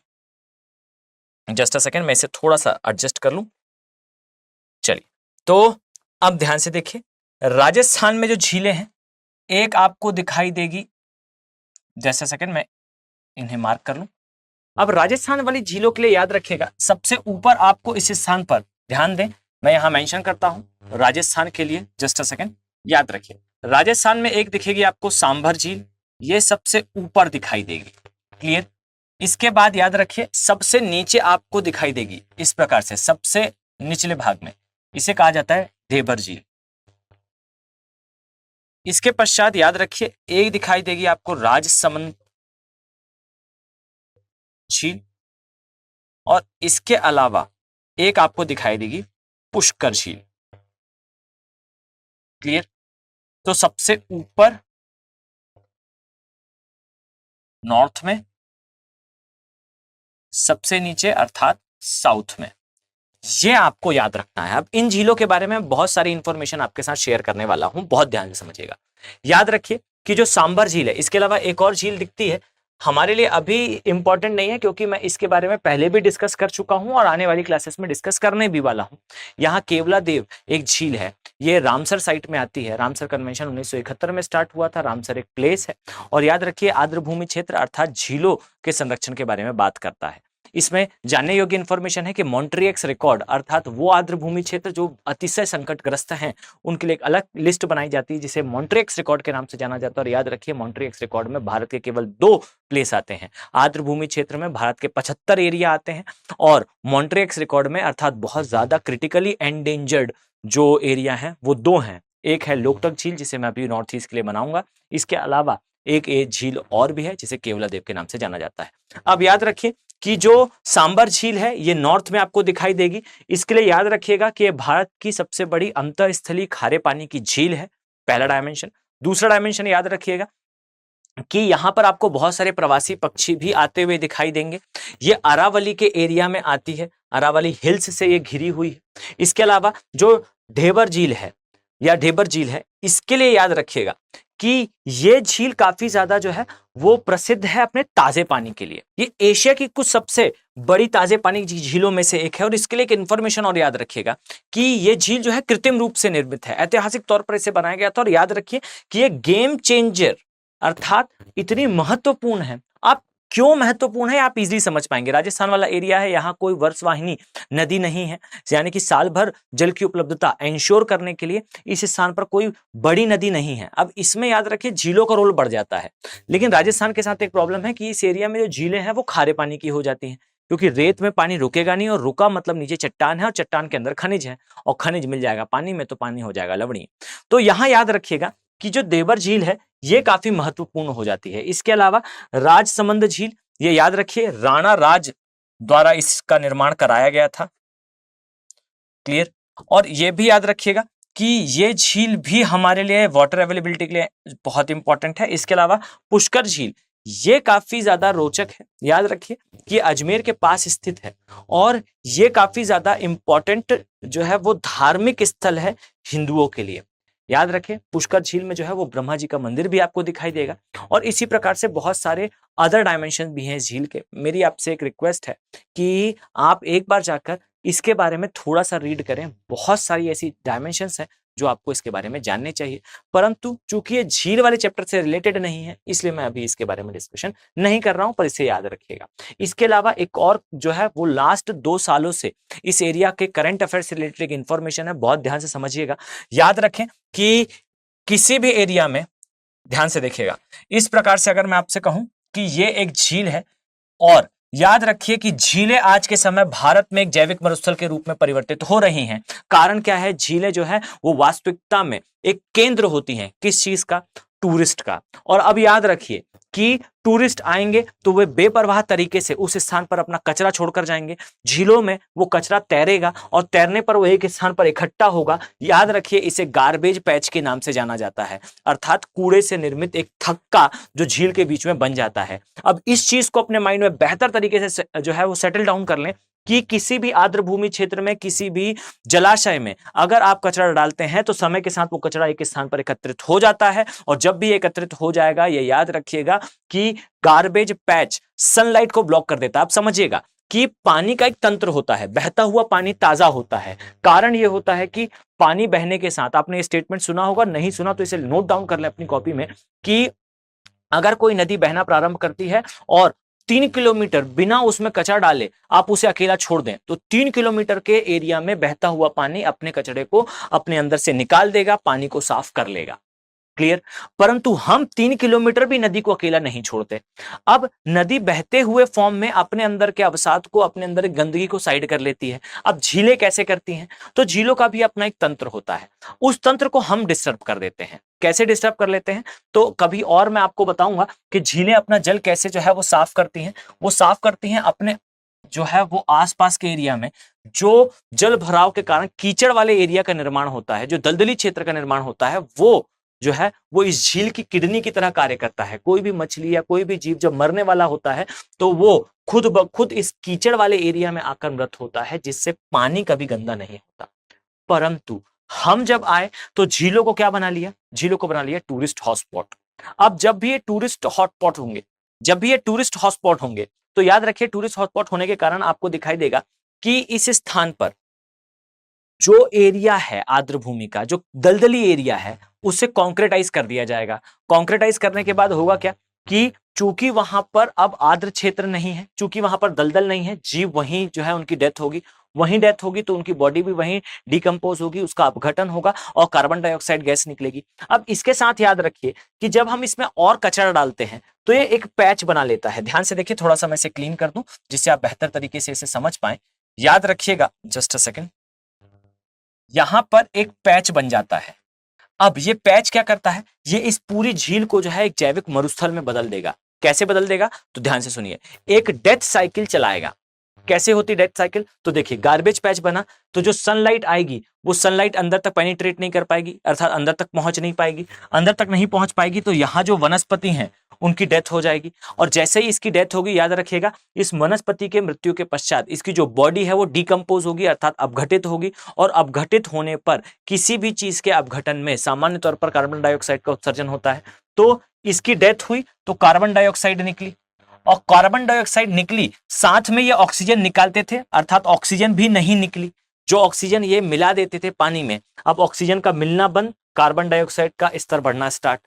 जस्ट अ सेकेंड, मैं इसे थोड़ा सा एडजस्ट कर लूं। चलिए, तो अब ध्यान से देखिए, राजस्थान में जो झीलें हैं, एक आपको दिखाई देगी, जस्ट अ सेकेंड, मैं इन्हें मार्क कर लूं। अब राजस्थान वाली झीलों के लिए याद रखिएगा, सबसे ऊपर आपको इस स्थान पर ध्यान दें, मैं यहां मेंशन करता हूं राजस्थान के लिए, जस्ट अ सेकेंड, याद रखिए। राजस्थान में एक दिखेगी आपको सांभर झील, ये सबसे ऊपर दिखाई देगी। क्लियर? इसके बाद याद रखिए, सबसे नीचे आपको दिखाई देगी इस प्रकार से, सबसे निचले भाग में, इसे कहा जाता है देवर झील। इसके पश्चात याद रखिए, एक दिखाई देगी आपको राजसमंद झील, और इसके अलावा एक आपको दिखाई देगी पुष्कर झील। क्लियर? तो सबसे ऊपर नॉर्थ में, सबसे नीचे अर्थात साउथ में, ये आपको याद रखना है। अब इन झीलों के बारे में बहुत सारी इंफॉर्मेशन आपके साथ शेयर करने वाला हूं, बहुत ध्यान से समझिएगा। याद रखिए कि जो सांबर झील है, इसके अलावा एक और झील दिखती है, हमारे लिए अभी इंपॉर्टेंट नहीं है क्योंकि मैं इसके बारे में पहले भी डिस्कस कर चुका हूं और आने वाली क्लासेस में डिस्कस करने भी वाला हूं। यहाँ केवला देव एक झील है, ये रामसर साइट में आती है। रामसर कन्वेंशन 1971 में स्टार्ट हुआ था। रामसर एक प्लेस है, और याद रखिए आर्द्रभूमि क्षेत्र अर्थात झीलों के संरक्षण के बारे में बात करता है। इसमें जानने योग्य इंफॉर्मेशन है कि मॉन्ट्रियक्स रिकॉर्ड अर्थात वो आर्द्रभूमि क्षेत्र जो अतिशय संकटग्रस्त हैं, उनके लिए एक अलग लिस्ट बनाई जाती है जिसे मॉन्ट्रियक्स रिकॉर्ड के नाम से जाना जाता है। और याद रखिए, मॉन्ट्रियक्स रिकॉर्ड में भारत के केवल 2 प्लेस आते हैं। आर्द्रभूमि क्षेत्र में भारत के 75 एरिया आते हैं, और मॉन्ट्रियक्स रिकॉर्ड में अर्थात बहुत ज्यादा क्रिटिकली एंडेंजर्ड जो एरिया है वो 2 हैं। एक है लोकटक झील, जिसे मैं अभी नॉर्थ ईस्ट के लिए बनाऊंगा। इसके अलावा एक झील और भी है जिसे केवला देव के नाम से जाना जाता है। अब याद रखिए कि जो सांबर झील है ये नॉर्थ में आपको दिखाई देगी। इसके लिए याद रखिएगा कि यह भारत की सबसे बड़ी अंतरस्थलीय खारे पानी की झील है, पहला डायमेंशन। दूसरा डायमेंशन याद रखिएगा कि यहां पर आपको बहुत सारे प्रवासी पक्षी भी आते हुए दिखाई देंगे। ये अरावली के एरिया में आती है, अरावली हिल्स से ये घिरी हुई है। इसके अलावा जो ढेबर झील है या ढेबर झील है, इसके लिए याद रखिएगा कि ये झील काफी ज्यादा जो है वो प्रसिद्ध है अपने ताजे पानी के लिए। ये एशिया की कुछ सबसे बड़ी ताजे पानी की झीलों में से एक है। और इसके लिए एक इंफॉर्मेशन और याद रखिएगा कि ये झील जो है कृत्रिम रूप से निर्मित है, ऐतिहासिक तौर पर इसे बनाया गया था। और याद रखिए कि ये गेम चेंजर अर्थात इतनी महत्वपूर्ण है। आप क्यों महत्वपूर्ण है आप इजीली समझ पाएंगे। राजस्थान वाला एरिया है, यहाँ कोई वर्षवाहिनी नदी नहीं है, यानी कि साल भर जल की उपलब्धता इंश्योर करने के लिए इस स्थान पर कोई बड़ी नदी नहीं है। अब इसमें याद रखिए झीलों का रोल बढ़ जाता है। लेकिन राजस्थान के साथ एक प्रॉब्लम है कि इस एरिया में जो झीलें हैं वो खारे पानी की हो जाती हैं, क्योंकि रेत में पानी रुकेगा नहीं, और रुका मतलब नीचे चट्टान है और चट्टान के अंदर खनिज है, और खनिज मिल जाएगा पानी में तो पानी हो जाएगा लवणीय। तो यहां याद रखिएगा कि जो देवर झील है ये काफी महत्वपूर्ण हो जाती है। इसके अलावा राजसमंद झील, ये याद रखिए राणा राज द्वारा इसका निर्माण कराया गया था। क्लियर? और ये भी याद रखिएगा कि ये झील भी हमारे लिए वाटर अवेलेबिलिटी के लिए बहुत इंपॉर्टेंट है। इसके अलावा पुष्कर झील, ये काफी ज्यादा रोचक है। याद रखिए कि अजमेर के पास स्थित है, और ये काफी ज्यादा इंपॉर्टेंट जो है वो धार्मिक स्थल है हिंदुओं के लिए। याद रखें पुष्कर झील में जो है वो ब्रह्मा जी का मंदिर भी आपको दिखाई देगा। और इसी प्रकार से बहुत सारे अदर डायमेंशन भी हैं झील के। मेरी आपसे एक रिक्वेस्ट है कि आप एक बार जाकर इसके बारे में थोड़ा सा रीड करें। बहुत सारी ऐसी डायमेंशंस हैं जो आपको इसके बारे में जानने चाहिए, परंतु चूंकि ये झील वाले चैप्टर से रिलेटेड नहीं है इसलिए मैं अभी इसके बारे में डिस्कशन नहीं कर रहा हूं, पर इसे याद रखिएगा। इसके अलावा एक और जो है वो लास्ट 2 सालों से इस एरिया के करंट अफेयर से रिलेटेड एक इंफॉर्मेशन है, बहुत ध्यान से समझिएगा। याद रखें कि किसी भी एरिया में, ध्यान से देखिएगा, इस प्रकार से अगर मैं आपसे कहूं कि ये एक झील है, और याद रखिए कि झीलें आज के समय भारत में एक जैविक मरुस्थल के रूप में परिवर्तित हो रही हैं। कारण क्या है? झीलें जो है वो वास्तविकता में एक केंद्र होती हैं। किस चीज का? टूरिस्ट का। और अब याद रखिए कि टूरिस्ट आएंगे तो वे बेपरवाह तरीके से उस स्थान पर अपना कचरा छोड़कर जाएंगे। झीलों में वो कचरा तैरेगा, और तैरने पर वो एक स्थान पर इकट्ठा होगा। याद रखिए इसे गार्बेज पैच के नाम से जाना जाता है, अर्थात कूड़े से निर्मित एक थक्का जो झील के बीच में बन जाता है। अब इस चीज को अपने माइंड में बेहतर तरीके से जो है वो सेटल डाउन कर लें कि किसी भी आर्द्र भूमि क्षेत्र में, किसी भी जलाशय में अगर आप कचरा डालते हैं तो समय के साथ वो कचरा एक स्थान पर एकत्रित हो जाता है, और जब भी एकत्रित हो जाएगा, ये याद रखिएगा कि गार्बेज पैच सनलाइट को ब्लॉक कर देता है। आप समझिएगा कि पानी का एक तंत्र होता है, बहता हुआ पानी ताजा होता है। कारण यह होता है कि पानी बहने के साथ, आपने ये स्टेटमेंट सुना होगा, नहीं सुना तो इसे नोट डाउन कर ले अपनी कॉपी में, कि अगर कोई नदी बहना प्रारंभ करती है और 3 किलोमीटर बिना उसमें कचरा डाले आप उसे अकेला छोड़ दें, तो 3 किलोमीटर के एरिया में बहता हुआ पानी अपने कचरे को अपने अंदर से निकाल देगा, पानी को साफ कर लेगा। क्लियर? परंतु हम 3 किलोमीटर भी नदी को अकेला नहीं छोड़ते। अब नदी बहते हुए फॉर्म में अपने अंदर के अवसाद को, अपने अंदर गंदगी को साइड कर लेती है। अब झीलें कैसे करती हैं? तो झीलों का भी अपना एक तंत्र होता है, उस तंत्र को हम डिस्टर्ब कर देते हैं। कैसे डिस्टर्ब कर लेते हैं? तो कभी और मैं आपको बताऊंगा कि झीलें अपना जल कैसे जो है वो साफ करती हैं। वो साफ करती हैं अपने जो है वो आसपास के एरिया में जो जल भराव के कारण कीचड़ वाले एरिया का निर्माण होता है, जो दलदली क्षेत्र का निर्माण होता है, वो जो है वो इस झील की किडनी की तरह कार्य करता है। कोई भी मछली या कोई भी जीव जब मरने वाला होता है तो वो खुद ब खुद इस कीचड़ वाले एरिया में आकर मृत होता है, जिससे पानी कभी गंदा नहीं होता। परंतु हम जब आए तो झीलों को क्या बना लिया? झीलों को बना लिया टूरिस्ट हॉटस्पॉट। अब जब भी ये टूरिस्ट हॉटस्पॉट होंगे, जब भी ये टूरिस्ट हॉटस्पॉट होंगे, तो याद रखिए टूरिस्ट हॉटस्पॉट होने के कारण आपको दिखाई देगा कि इस स्थान पर जो एरिया है आर्द्र भूमि का, जो दलदली एरिया है, उसे कॉन्क्रेटाइज कर दिया जाएगा। कॉन्क्रेटाइज करने के बाद होगा क्या कि चूंकि वहां पर अब आर्द्र क्षेत्र नहीं है, चूंकि वहां पर दलदल नहीं है, जीव वहीं जो है उनकी डेथ होगी, वहीं डेथ होगी तो उनकी बॉडी भी वहीं डिकम्पोज होगी, उसका अपघटन होगा और कार्बन डाइऑक्साइड गैस निकलेगी। अब इसके साथ याद रखिए कि जब हम इसमें और कचरा डालते हैं तो ये एक पैच बना लेता है। ध्यान से देखिए, थोड़ा सा मैं इसे क्लीन कर दूं जिससे आप बेहतर तरीके से इसे समझ पाए। याद रखिएगा, जस्ट अ सेकेंड, यहां पर एक पैच बन जाता है। अब ये पैच क्या करता है? ये इस पूरी झील को जो है एक जैविक मरुस्थल में बदल देगा। कैसे बदल देगा? तो ध्यान से सुनिए, एक डेथ साइकिल चलाएगा। कैसे होती डेथ साइकिल? तो देखिए, गार्बेज पैच बना तो जो सनलाइट आएगी वो सनलाइट अंदर तक पेनिट्रेट नहीं कर पाएगी, अर्थात अंदर तक पहुंच नहीं पाएगी। अंदर तक नहीं पहुंच पाएगी तो यहाँ जो वनस्पति हैं उनकी डेथ हो जाएगी, और जैसे ही इसकी डेथ होगी, याद रखिएगा, इस वनस्पति के मृत्यु के पश्चात इसकी जो बॉडी है वो डिकम्पोज होगी, अर्थात अपघटित होगी, और अपघटित होने पर किसी भी चीज के अपघटन में सामान्य तौर पर कार्बन डाइऑक्साइड का उत्सर्जन होता है। तो इसकी डेथ हुई तो कार्बन डाइऑक्साइड निकली, और कार्बन डाइऑक्साइड निकली, साथ में ये ऑक्सीजन निकालते थे, अर्थात ऑक्सीजन भी नहीं निकली। जो ऑक्सीजन ये मिला देते थे पानी में, अब ऑक्सीजन का मिलना बंद, कार्बन डाइऑक्साइड का स्तर बढ़ना स्टार्ट।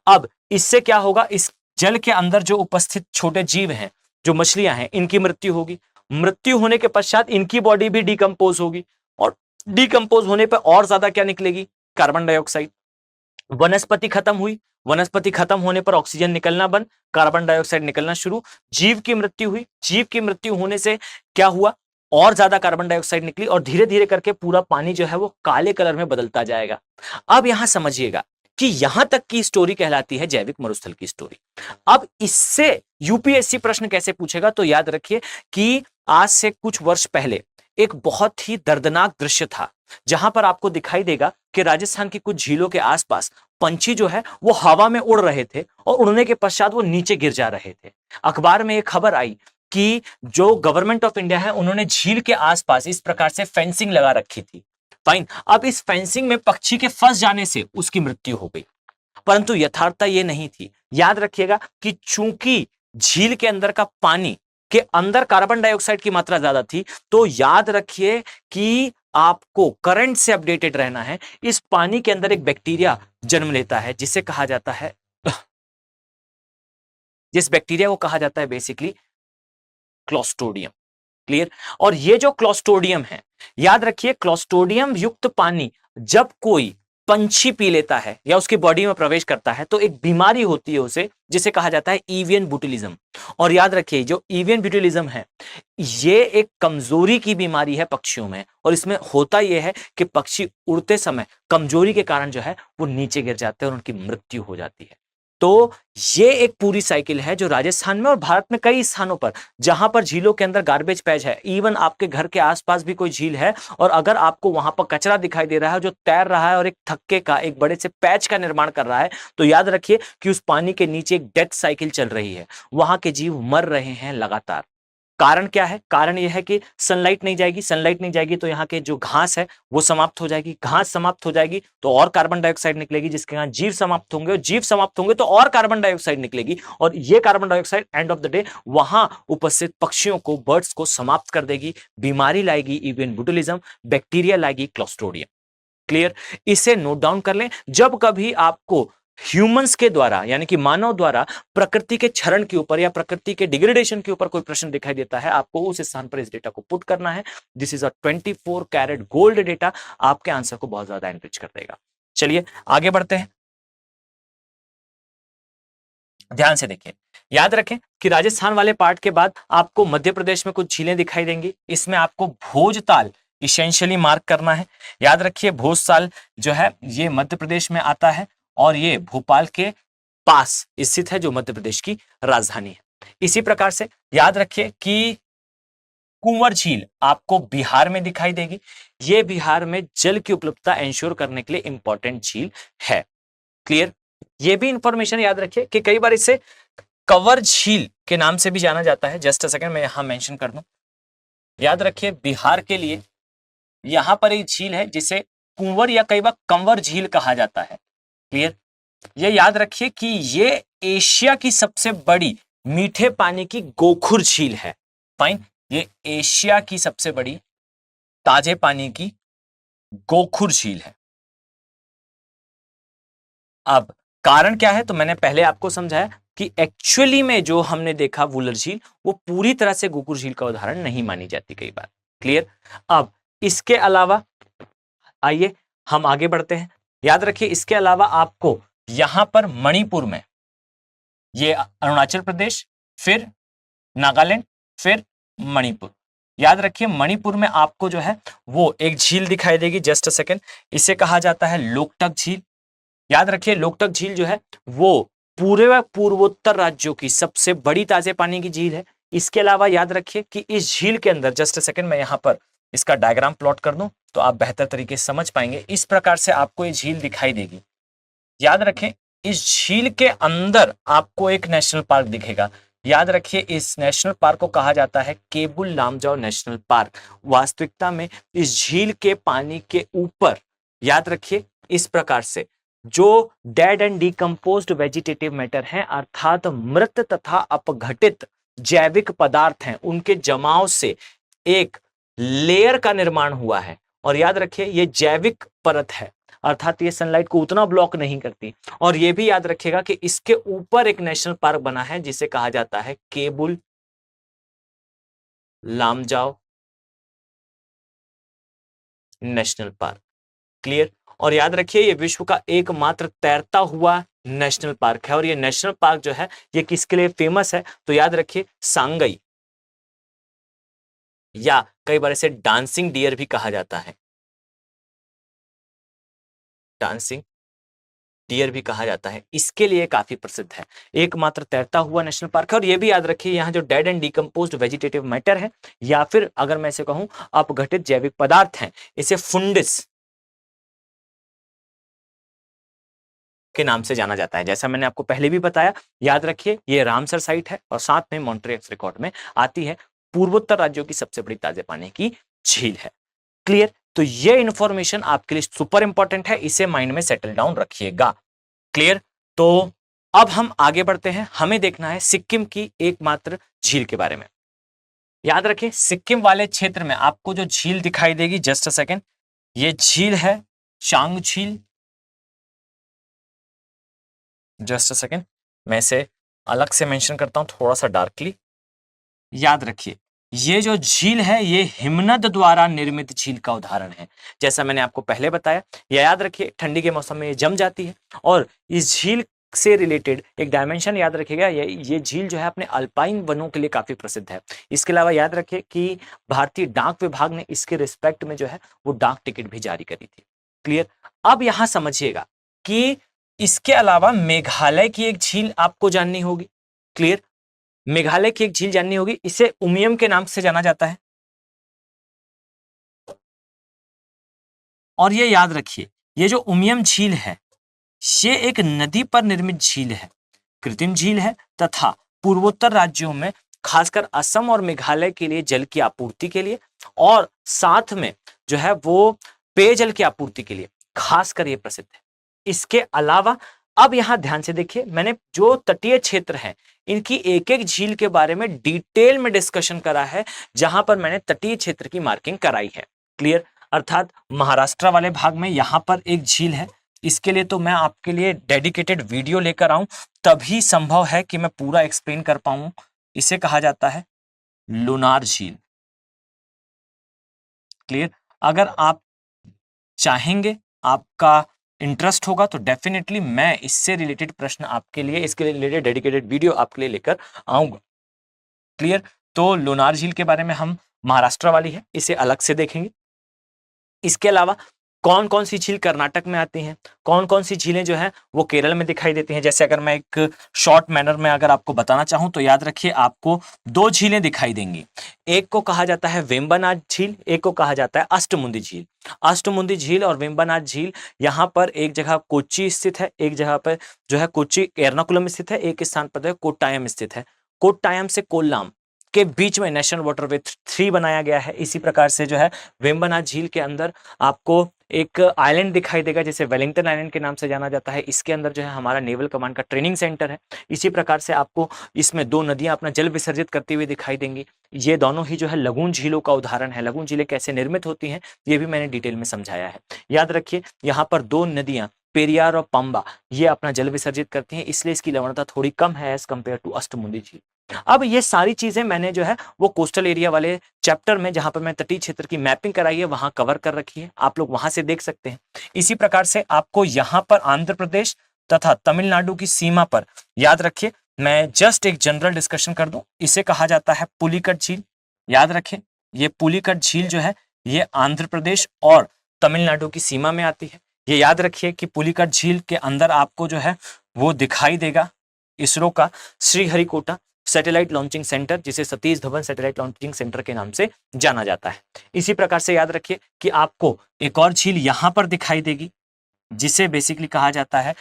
अब इससे क्या होगा? इस जल के अंदर जो उपस्थित छोटे जीव हैं, जो मछलियां हैं, इनकी मृत्यु होगी। मृत्यु होने के पश्चात इनकी बॉडी भी डिकम्पोज होगी, और डिकम्पोज होने पर और ज्यादा क्या निकलेगी? Carbon dioxide. वनस्पति खत्म हुई, वनस्पति खत्म होने पर ऑक्सीजन निकलना बंद, कार्बन डाइऑक्साइड निकलना शुरू। जीव की मृत्यु हुई, जीव की मृत्यु होने से क्या हुआ? और ज्यादा कार्बन डाइऑक्साइड निकली, और धीरे धीरे करके पूरा पानी जो है वो काले कलर में बदलता जाएगा। अब यहां समझिएगा कि यहां तक की स्टोरी कहलाती है जैविक मरुस्थल की स्टोरी। अब इससे यूपीएससी प्रश्न कैसे पूछेगा? तो याद रखिए कि आज से कुछ वर्ष पहले एक बहुत ही दर्दनाक दृश्य था, जहां पर आपको दिखाई देगा कि राजस्थान की कुछ झीलों के आसपास पंछी जो है वो हवा में उड़ रहे थे, और उड़ने के पश्चात वो नीचे गिर जा रहे थे। अखबार में एक खबर आई कि जो गवर्नमेंट ऑफ इंडिया है उन्होंने झील के आसपास इस प्रकार से फेंसिंग लगा रखी थी। फाइन, अब इस फेंसिंग में पक्षी के फंस जाने से उसकी मृत्यु हो गई, परंतु यथार्थता ये नहीं थी। याद रखिएगा कि चूंकि झील के अंदर का पानी के अंदर कार्बन डाइऑक्साइड की मात्रा ज्यादा थी, तो याद रखिए कि आपको करंट से अपडेटेड रहना है। इस पानी के अंदर एक बैक्टीरिया जन्म लेता है जिसे कहा जाता है, जिस बैक्टीरिया को कहा जाता है बेसिकली क्लोस्ट्रोडियम। क्लियर? और ये जो क्लोस्ट्रोडियम है, याद रखिए, क्लोस्ट्रोडियम युक्त पानी जब कोई पंछी पी लेता है या उसकी बॉडी में प्रवेश करता है तो एक बीमारी होती है उसे, जिसे कहा जाता है एवियन ब्यूटिलिज्म। और याद रखिए, जो एवियन ब्यूटिलिज्म है ये एक कमजोरी की बीमारी है पक्षियों में, और इसमें होता यह है कि पक्षी उड़ते समय कमजोरी के कारण जो है वो नीचे गिर जाते हैं और उनकी मृत्यु हो जाती है। तो ये एक पूरी साइकिल है जो राजस्थान में और भारत में कई स्थानों पर, जहां पर झीलों के अंदर गार्बेज पैच है, इवन आपके घर के आसपास भी कोई झील है, और अगर आपको वहां पर कचरा दिखाई दे रहा है जो तैर रहा है और एक थक्के का, एक बड़े से पैच का निर्माण कर रहा है, तो याद रखिए कि उस पानी के नीचे एक डेथ साइकिल चल रही है, वहां के जीव मर रहे हैं लगातार। कारण क्या है? कारण यह है कि सनलाइट नहीं जाएगी, सनलाइट नहीं जाएगी तो यहाँ के जो घास है वो समाप्त हो जाएगी, घास समाप्त हो जाएगी तो और कार्बन डाइऑक्साइड निकलेगी, जिसके यहाँ जीव समाप्त होंगे, और जीव समाप्त होंगे तो और कार्बन डाइऑक्साइड निकलेगी, और ये carbon dioxide end of the day वहां उपस्थित पक्षियों को, बर्ड्स को समाप्त कर देगी, बीमारी लाएगी, इवन बुटुलिज्म, बैक्टीरिया लाएगी, क्लोस्ट्रोडियम। क्लियर? इसे नोट डाउन कर लें। जब कभी आपको ह्यूमंस के द्वारा यानी कि मानव द्वारा प्रकृति के क्षरण के ऊपर या प्रकृति के डिग्रेडेशन के ऊपर कोई प्रश्न दिखाई देता है, आपको उस स्थान पर इस डेटा को पुट करना है। This is a 24 carat gold data, आपके आंसर को बहुत ज्यादा एनरिच कर देगा। चलिए आगे बढ़ते हैं, ध्यान से देखिए। याद रखें कि राजस्थान वाले पार्ट के बाद आपको मध्य प्रदेश में कुछ झीलें दिखाई देंगी, इसमें आपको भोजताल इसेंशियली मार्क करना है। याद रखिए भोजताल जो है ये मध्य प्रदेश में आता है और ये भोपाल के पास स्थित है, जो मध्य प्रदेश की राजधानी है। इसी प्रकार से याद रखिए कि कुंवर झील आपको बिहार में दिखाई देगी, ये बिहार में जल की उपलब्धता इंश्योर करने के लिए इंपॉर्टेंट झील है। क्लियर? ये भी इंफॉर्मेशन याद रखिए कि कई बार इसे कंवर झील के नाम से भी जाना जाता है। जस्ट अ सेकंड, मैं यहां मेंशन कर दूं। याद रखिए बिहार के लिए यहां पर एक झील है जिसे कुंवर या कई बार कंवर झील कहा जाता है। क्लियर? ये याद रखिए कि ये एशिया की सबसे बड़ी मीठे पानी की गोखुर झील है। फाइन, ये एशिया की सबसे बड़ी ताजे पानी की गोखुर झील है। अब कारण क्या है? तो मैंने पहले आपको समझाया कि एक्चुअली में जो हमने देखा वुलर झील, वो पूरी तरह से गोखुर झील का उदाहरण नहीं मानी जाती कई बार। क्लियर? अब इसके अलावा आइए हम आगे बढ़ते हैं। याद रखिए इसके अलावा आपको यहां पर मणिपुर में, ये अरुणाचल प्रदेश, फिर नागालैंड, फिर मणिपुर, याद रखिए मणिपुर में आपको जो है वो एक झील दिखाई देगी। जस्ट अ सेकेंड, इसे कहा जाता है लोकटक झील। याद रखिए लोकटक झील जो है वो पूरे व पूर्वोत्तर राज्यों की सबसे बड़ी ताजे पानी की झील है। इसके अलावा याद रखिए कि इस झील के अंदर, जस्ट अ सेकेंड मैं यहां पर इसका डायग्राम प्लॉट कर दूं तो आप बेहतर तरीके से समझ पाएंगे। इस प्रकार से आपको ये झील दिखाई देगी। याद रखें इस झील के अंदर आपको एक नेशनल पार्क दिखेगा। याद रखिए इस नेशनल पार्क को कहा जाता है केबुल लामजाओ नेशनल पार्क। वास्तविकता में इस झील के पानी के ऊपर याद रखिए इस प्रकार से जो dead and decomposed vegetative matter है, अर्थात मृत तथा अपघटित जैविक पदार्थ हैं, उनके जमाव से एक लेयर का निर्माण हुआ है। और याद रखिए ये जैविक परत है, अर्थात ये सनलाइट को उतना ब्लॉक नहीं करती। और ये भी याद रखिएगा कि इसके ऊपर एक नेशनल पार्क बना है जिसे कहा जाता है Keibul Lamjao national park. Clear? और याद रखिए ये विश्व का एकमात्र तैरता हुआ नेशनल पार्क है। और ये नेशनल पार्क जो है ये किसके लिए फेमस है? तो याद रखिए सांगई, या कई बार इसे डांसिंग डियर भी कहा जाता है, डांसिंग डियर भी कहा जाता है, इसके लिए काफी प्रसिद्ध है। एकमात्र तैरता हुआ नेशनल पार्क है। और ये भी याद रखिए यहाँ जो dead and decomposed vegetative matter है, या फिर अगर मैं इसे कहूं अपघटित जैविक पदार्थ हैं, इसे फुंडिस के नाम से जाना जाता है। जैसा मैंने आपको पहले भी बताया, याद रखिए ये रामसर साइट है और साथ में मॉन्ट्रियक्स रिकॉर्ड में आती है। पूर्वोत्तर राज्यों की सबसे बड़ी ताजे पानी की झील है। क्लियर? तो ये इंफॉर्मेशन आपके लिए सुपर इंपॉर्टेंट है, इसे माइंड में सेटल डाउन रखिएगा। क्लियर? तो अब हम आगे बढ़ते हैं, हमें देखना है सिक्किम की एकमात्र झील के बारे में। याद रखें सिक्किम वाले क्षेत्र में आपको जो झील दिखाई देगी, जस्ट अ सेकेंड, ये झील है चांग झील। जस्ट अ सेकेंड, मैं इसे अलग से मेंशन करता हूं थोड़ा सा डार्कली। याद रखिए ये जो झील है ये हिमनद द्वारा निर्मित झील का उदाहरण है। जैसा मैंने आपको पहले बताया, या याद रखिए ठंडी के मौसम में ये जम जाती है। और इस झील से रिलेटेड एक डायमेंशन याद रखिएगा, ये झील जो है अपने अल्पाइन वनों के लिए काफी प्रसिद्ध है। इसके अलावा याद रखिए कि भारतीय डाक विभाग ने इसके रिस्पेक्ट में जो है वो डाक टिकट भी जारी करी थी। क्लियर? अब यहां समझिएगा कि इसके अलावा मेघालय की एक झील आपको जाननी होगी। क्लियर? मेघालय की एक झील जाननी होगी, इसे उमियम के नाम से जाना जाता है। और ये याद रखिए ये जो उमियम झील है ये एक नदी पर निर्मित झील है, कृत्रिम झील है, तथा पूर्वोत्तर राज्यों में खासकर असम और मेघालय के लिए जल की आपूर्ति के लिए, और साथ में जो है वो पेयजल की आपूर्ति के लिए खासकर ये प्रसिद्ध है। इसके अलावा अब यहां ध्यान से देखिए, मैंने जो तटीय क्षेत्र है इनकी एक एक झील के बारे में डिटेल में डिस्कशन करा है, जहां पर मैंने तटीय क्षेत्र की मार्किंग कराई है। क्लियर? अर्थात महाराष्ट्र वाले भाग में यहां पर एक झील है, इसके लिए तो मैं आपके लिए डेडिकेटेड वीडियो लेकर आऊं, तभी संभव है कि मैं पूरा एक्सप्लेन कर पाऊं। इसे कहा जाता है लुनार झील। क्लियर? अगर आप चाहेंगे, आपका इंटरेस्ट होगा, तो डेफिनेटली मैं इससे रिलेटेड प्रश्न आपके लिए, इसके रिलेटेड डेडिकेटेड वीडियो आपके लिए लेकर आऊंगा। क्लियर? तो लोनार झील के बारे में हम, महाराष्ट्र वाली है, इसे अलग से देखेंगे। इसके अलावा कौन कौन सी झील कर्नाटक में आती हैं, कौन कौन सी झीलें जो हैं वो केरल में दिखाई देती हैं। जैसे अगर मैं एक शॉर्ट मैनर में अगर आपको बताना चाहूं तो याद रखिए, आपको दो झीलें दिखाई देंगी। एक को कहा जाता है वेम्बनाथ झील, एक को कहा जाता है अष्टमुंदी झील। अष्टमुंदी झील और वेम्बनाथ झील यहाँ पर एक जगह कोच्चि स्थित है, एक जगह पर जो है कोच्चि एर्नाकुलम स्थित है, एक स्थान पर जो है कोट्टायम स्थित है। कोट्टायम से कोल्लाम के बीच में नेशनल वाटरवे 3 बनाया गया है। इसी प्रकार से जो है वेम्बनाथ झील के अंदर आपको एक आइलैंड दिखाई देगा, जिसे वेलिंगटन आइलैंड के नाम से जाना जाता है। इसके अंदर जो है हमारा नेवल कमांड का ट्रेनिंग सेंटर है। इसी प्रकार से आपको इसमें दो नदियां अपना जल विसर्जित करती हुई दिखाई देंगी। ये दोनों ही जो है लगून झीलों का उदाहरण है। लगून झीलें कैसे निर्मित होती हैं ये भी मैंने डिटेल में समझाया है। याद रखिए, यहाँ पर दो नदियां पेरियार और पंबा ये अपना जल विसर्जित करती हैं, इसलिए इसकी लवणता थोड़ी कम है एज कंपेयर टू अष्टमुंदी झील। अब ये सारी चीजें मैंने जो है वो कोस्टल एरिया वाले चैप्टर में, जहां पर मैं तटीय क्षेत्र की मैपिंग कराई है, वहां कवर कर रखी है। आप लोग वहां से देख सकते हैं। इसी प्रकार से आपको यहां पर आंध्र प्रदेश तथा तमिलनाडु की सीमा पर, याद रखिए, मैं जस्ट एक जनरल डिस्कशन कर दूं, इसे कहा जाता है पुलिकट झील। याद रखें, ये पुलिकट झील जो है ये आंध्र प्रदेश और तमिलनाडु की सीमा में आती है। ये याद रखिए कि पुलिकट झील के अंदर आपको जो है वो दिखाई देगा इसरो का श्रीहरिकोटा सैटेलाइट लॉन्चिंग सेंटर, जिसे Satish Dhawan satellite launching centre के नाम से जाना जाता है। इसी प्रकार से याद रखिए कि आपको एक और झील यहां पर दिखाई देगी, जिसे बेसिकली कहा जाता है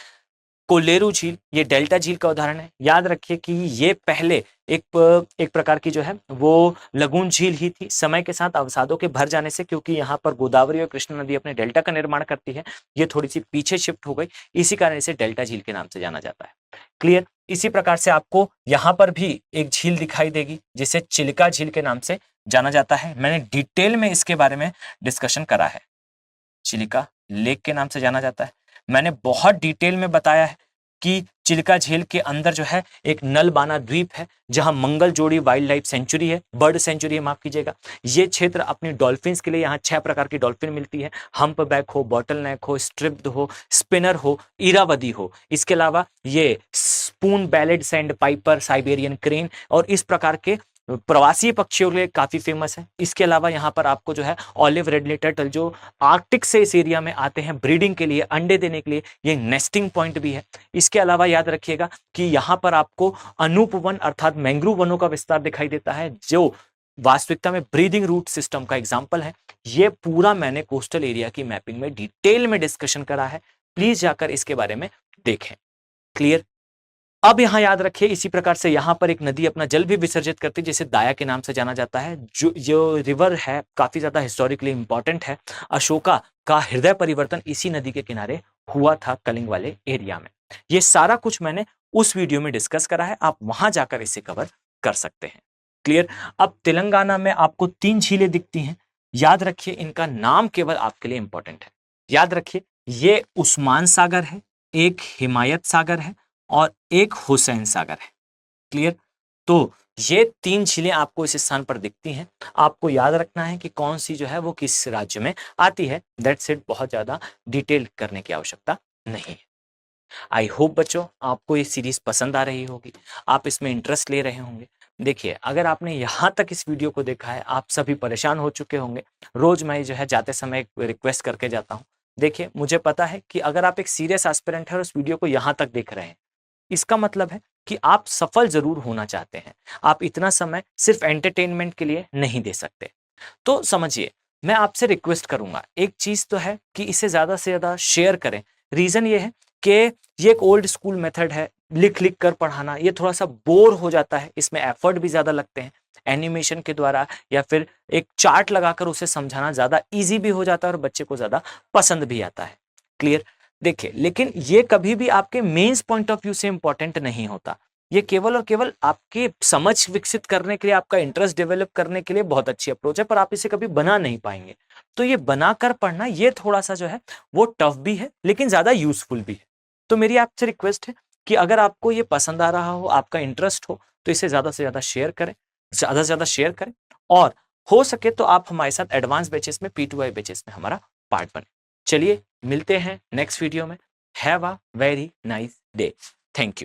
कोलेरू झील। ये डेल्टा झील का उदाहरण है। याद रखिए कि ये पहले एक प्रकार की जो है वो लगून झील ही थी। समय के साथ अवसादों के भर जाने से, क्योंकि यहाँ पर गोदावरी और कृष्णा नदी अपने डेल्टा का निर्माण करती है, ये थोड़ी सी पीछे शिफ्ट हो गई। इसी कारण इसे डेल्टा झील के नाम से जाना जाता है। क्लियर? इसी प्रकार से आपको यहाँ पर भी एक झील दिखाई देगी, जिसे चिल्का झील के नाम से जाना जाता है। मैंने डिटेल में इसके बारे में डिस्कशन करा है। चिल्का लेक के नाम से जाना जाता है। मैंने बहुत डिटेल में बताया है कि चिल्का झील के अंदर जो है एक नलबाना द्वीप है, जहां मंगल जोड़ी वाइल्ड लाइफ सेंचुरी है, बर्ड सेंचुरी है, माफ कीजिएगा। ये क्षेत्र अपनी डॉल्फिन्स के लिए, यहाँ 6 प्रकार की डॉल्फिन मिलती है। हम्प बैक हो, बॉटल नेक हो, स्ट्रिप्ड हो, स्पिनर हो, इरावदी हो। इसके अलावा ये spoon ballad sand Piper, Siberian crane और इस प्रकार के प्रवासी पक्षियों के लिए काफी फेमस है। इसके अलावा यहाँ पर आपको जो है ऑलिव रेडली टर्टल, जो आर्कटिक से इस एरिया में आते हैं ब्रीडिंग के लिए, अंडे देने के लिए, ये नेस्टिंग पॉइंट भी है। इसके अलावा याद रखिएगा कि यहाँ पर आपको अनूप वन अर्थात मैंग्रोव वनों का विस्तार दिखाई देता है, जो वास्तविकता में ब्रीदिंग रूट सिस्टम का एग्जाम्पल है। ये पूरा मैंने कोस्टल एरिया की मैपिंग में डिटेल में डिस्कशन करा है, प्लीज जाकर इसके बारे में देखें। क्लियर? अब यहां याद रखिए, इसी प्रकार से यहां पर एक नदी अपना जल भी विसर्जित करती है, जिसे दाया के नाम से जाना जाता है। जो रिवर है काफी ज्यादा हिस्टोरिकली इंपॉर्टेंट है। अशोका का हृदय परिवर्तन इसी नदी के किनारे हुआ था, कलिंग वाले एरिया में। ये सारा कुछ मैंने उस वीडियो में डिस्कस करा है, आप वहां जाकर इसे कवर कर सकते हैं। क्लियर? अब तेलंगाना में आपको 3 झीलें दिखती हैं। याद रखिए, इनका नाम केवल आपके लिए इंपॉर्टेंट है। याद रखिए, ये उस्मान सागर है, एक हिमायत सागर है और एक हुसैन सागर है। क्लियर? तो ये 3 झीलें आपको इस स्थान पर दिखती हैं। आपको याद रखना है कि कौन सी जो है वो किस राज्य में आती है। दैट्स इट, बहुत ज्यादा डिटेल करने की आवश्यकता नहीं है। आई होप बच्चों आपको ये सीरीज पसंद आ रही होगी, आप इसमें इंटरेस्ट ले रहे होंगे। देखिए, अगर आपने यहाँ तक इस वीडियो को देखा है, आप सभी परेशान हो चुके होंगे। रोज मैं जो है जाते समय रिक्वेस्ट करके जाता हूँ। देखिए, मुझे पता है कि अगर आप एक सीरियस एस्पिरेंट है और उस वीडियो को यहाँ तक देख रहे हैं, इसका मतलब है कि आप सफल जरूर होना चाहते हैं। आप इतना समय सिर्फ एंटरटेनमेंट के लिए नहीं दे सकते। तो समझिए, मैं आपसे रिक्वेस्ट करूंगा, एक चीज तो है कि इसे ज्यादा से ज्यादा शेयर करें। रीजन ये है कि ये एक ओल्ड स्कूल मेथड है, लिख लिख कर पढ़ाना ये थोड़ा सा बोर हो जाता है, इसमें एफर्ट भी ज्यादा लगते हैं। एनिमेशन के द्वारा या फिर एक चार्ट लगाकर उसे समझाना ज्यादा इजी भी हो जाता है और बच्चे को ज्यादा पसंद भी आता है। क्लियर? देखिए, लेकिन ये कभी भी आपके मेंस पॉइंट ऑफ व्यू से इंपॉर्टेंट नहीं होता। ये केवल और केवल आपके समझ विकसित करने के लिए, आपका इंटरेस्ट डेवलप करने के लिए बहुत अच्छी अप्रोच है, पर आप इसे कभी बना नहीं पाएंगे। तो ये बनाकर पढ़ना ये थोड़ा सा जो है वो टफ भी है, लेकिन ज्यादा यूजफुल भी है। तो मेरी आपसे रिक्वेस्ट है कि अगर आपको ये पसंद आ रहा हो, आपका इंटरेस्ट हो, तो इसे ज्यादा से ज्यादा शेयर करें, ज्यादा से ज्यादा शेयर करें, और हो सके तो आप हमारे साथ एडवांस बैचेस में, P2I बैचेस में हमारा पार्ट बने। चलिए मिलते हैं नेक्स्ट वीडियो में। Have a very nice day. Thank you.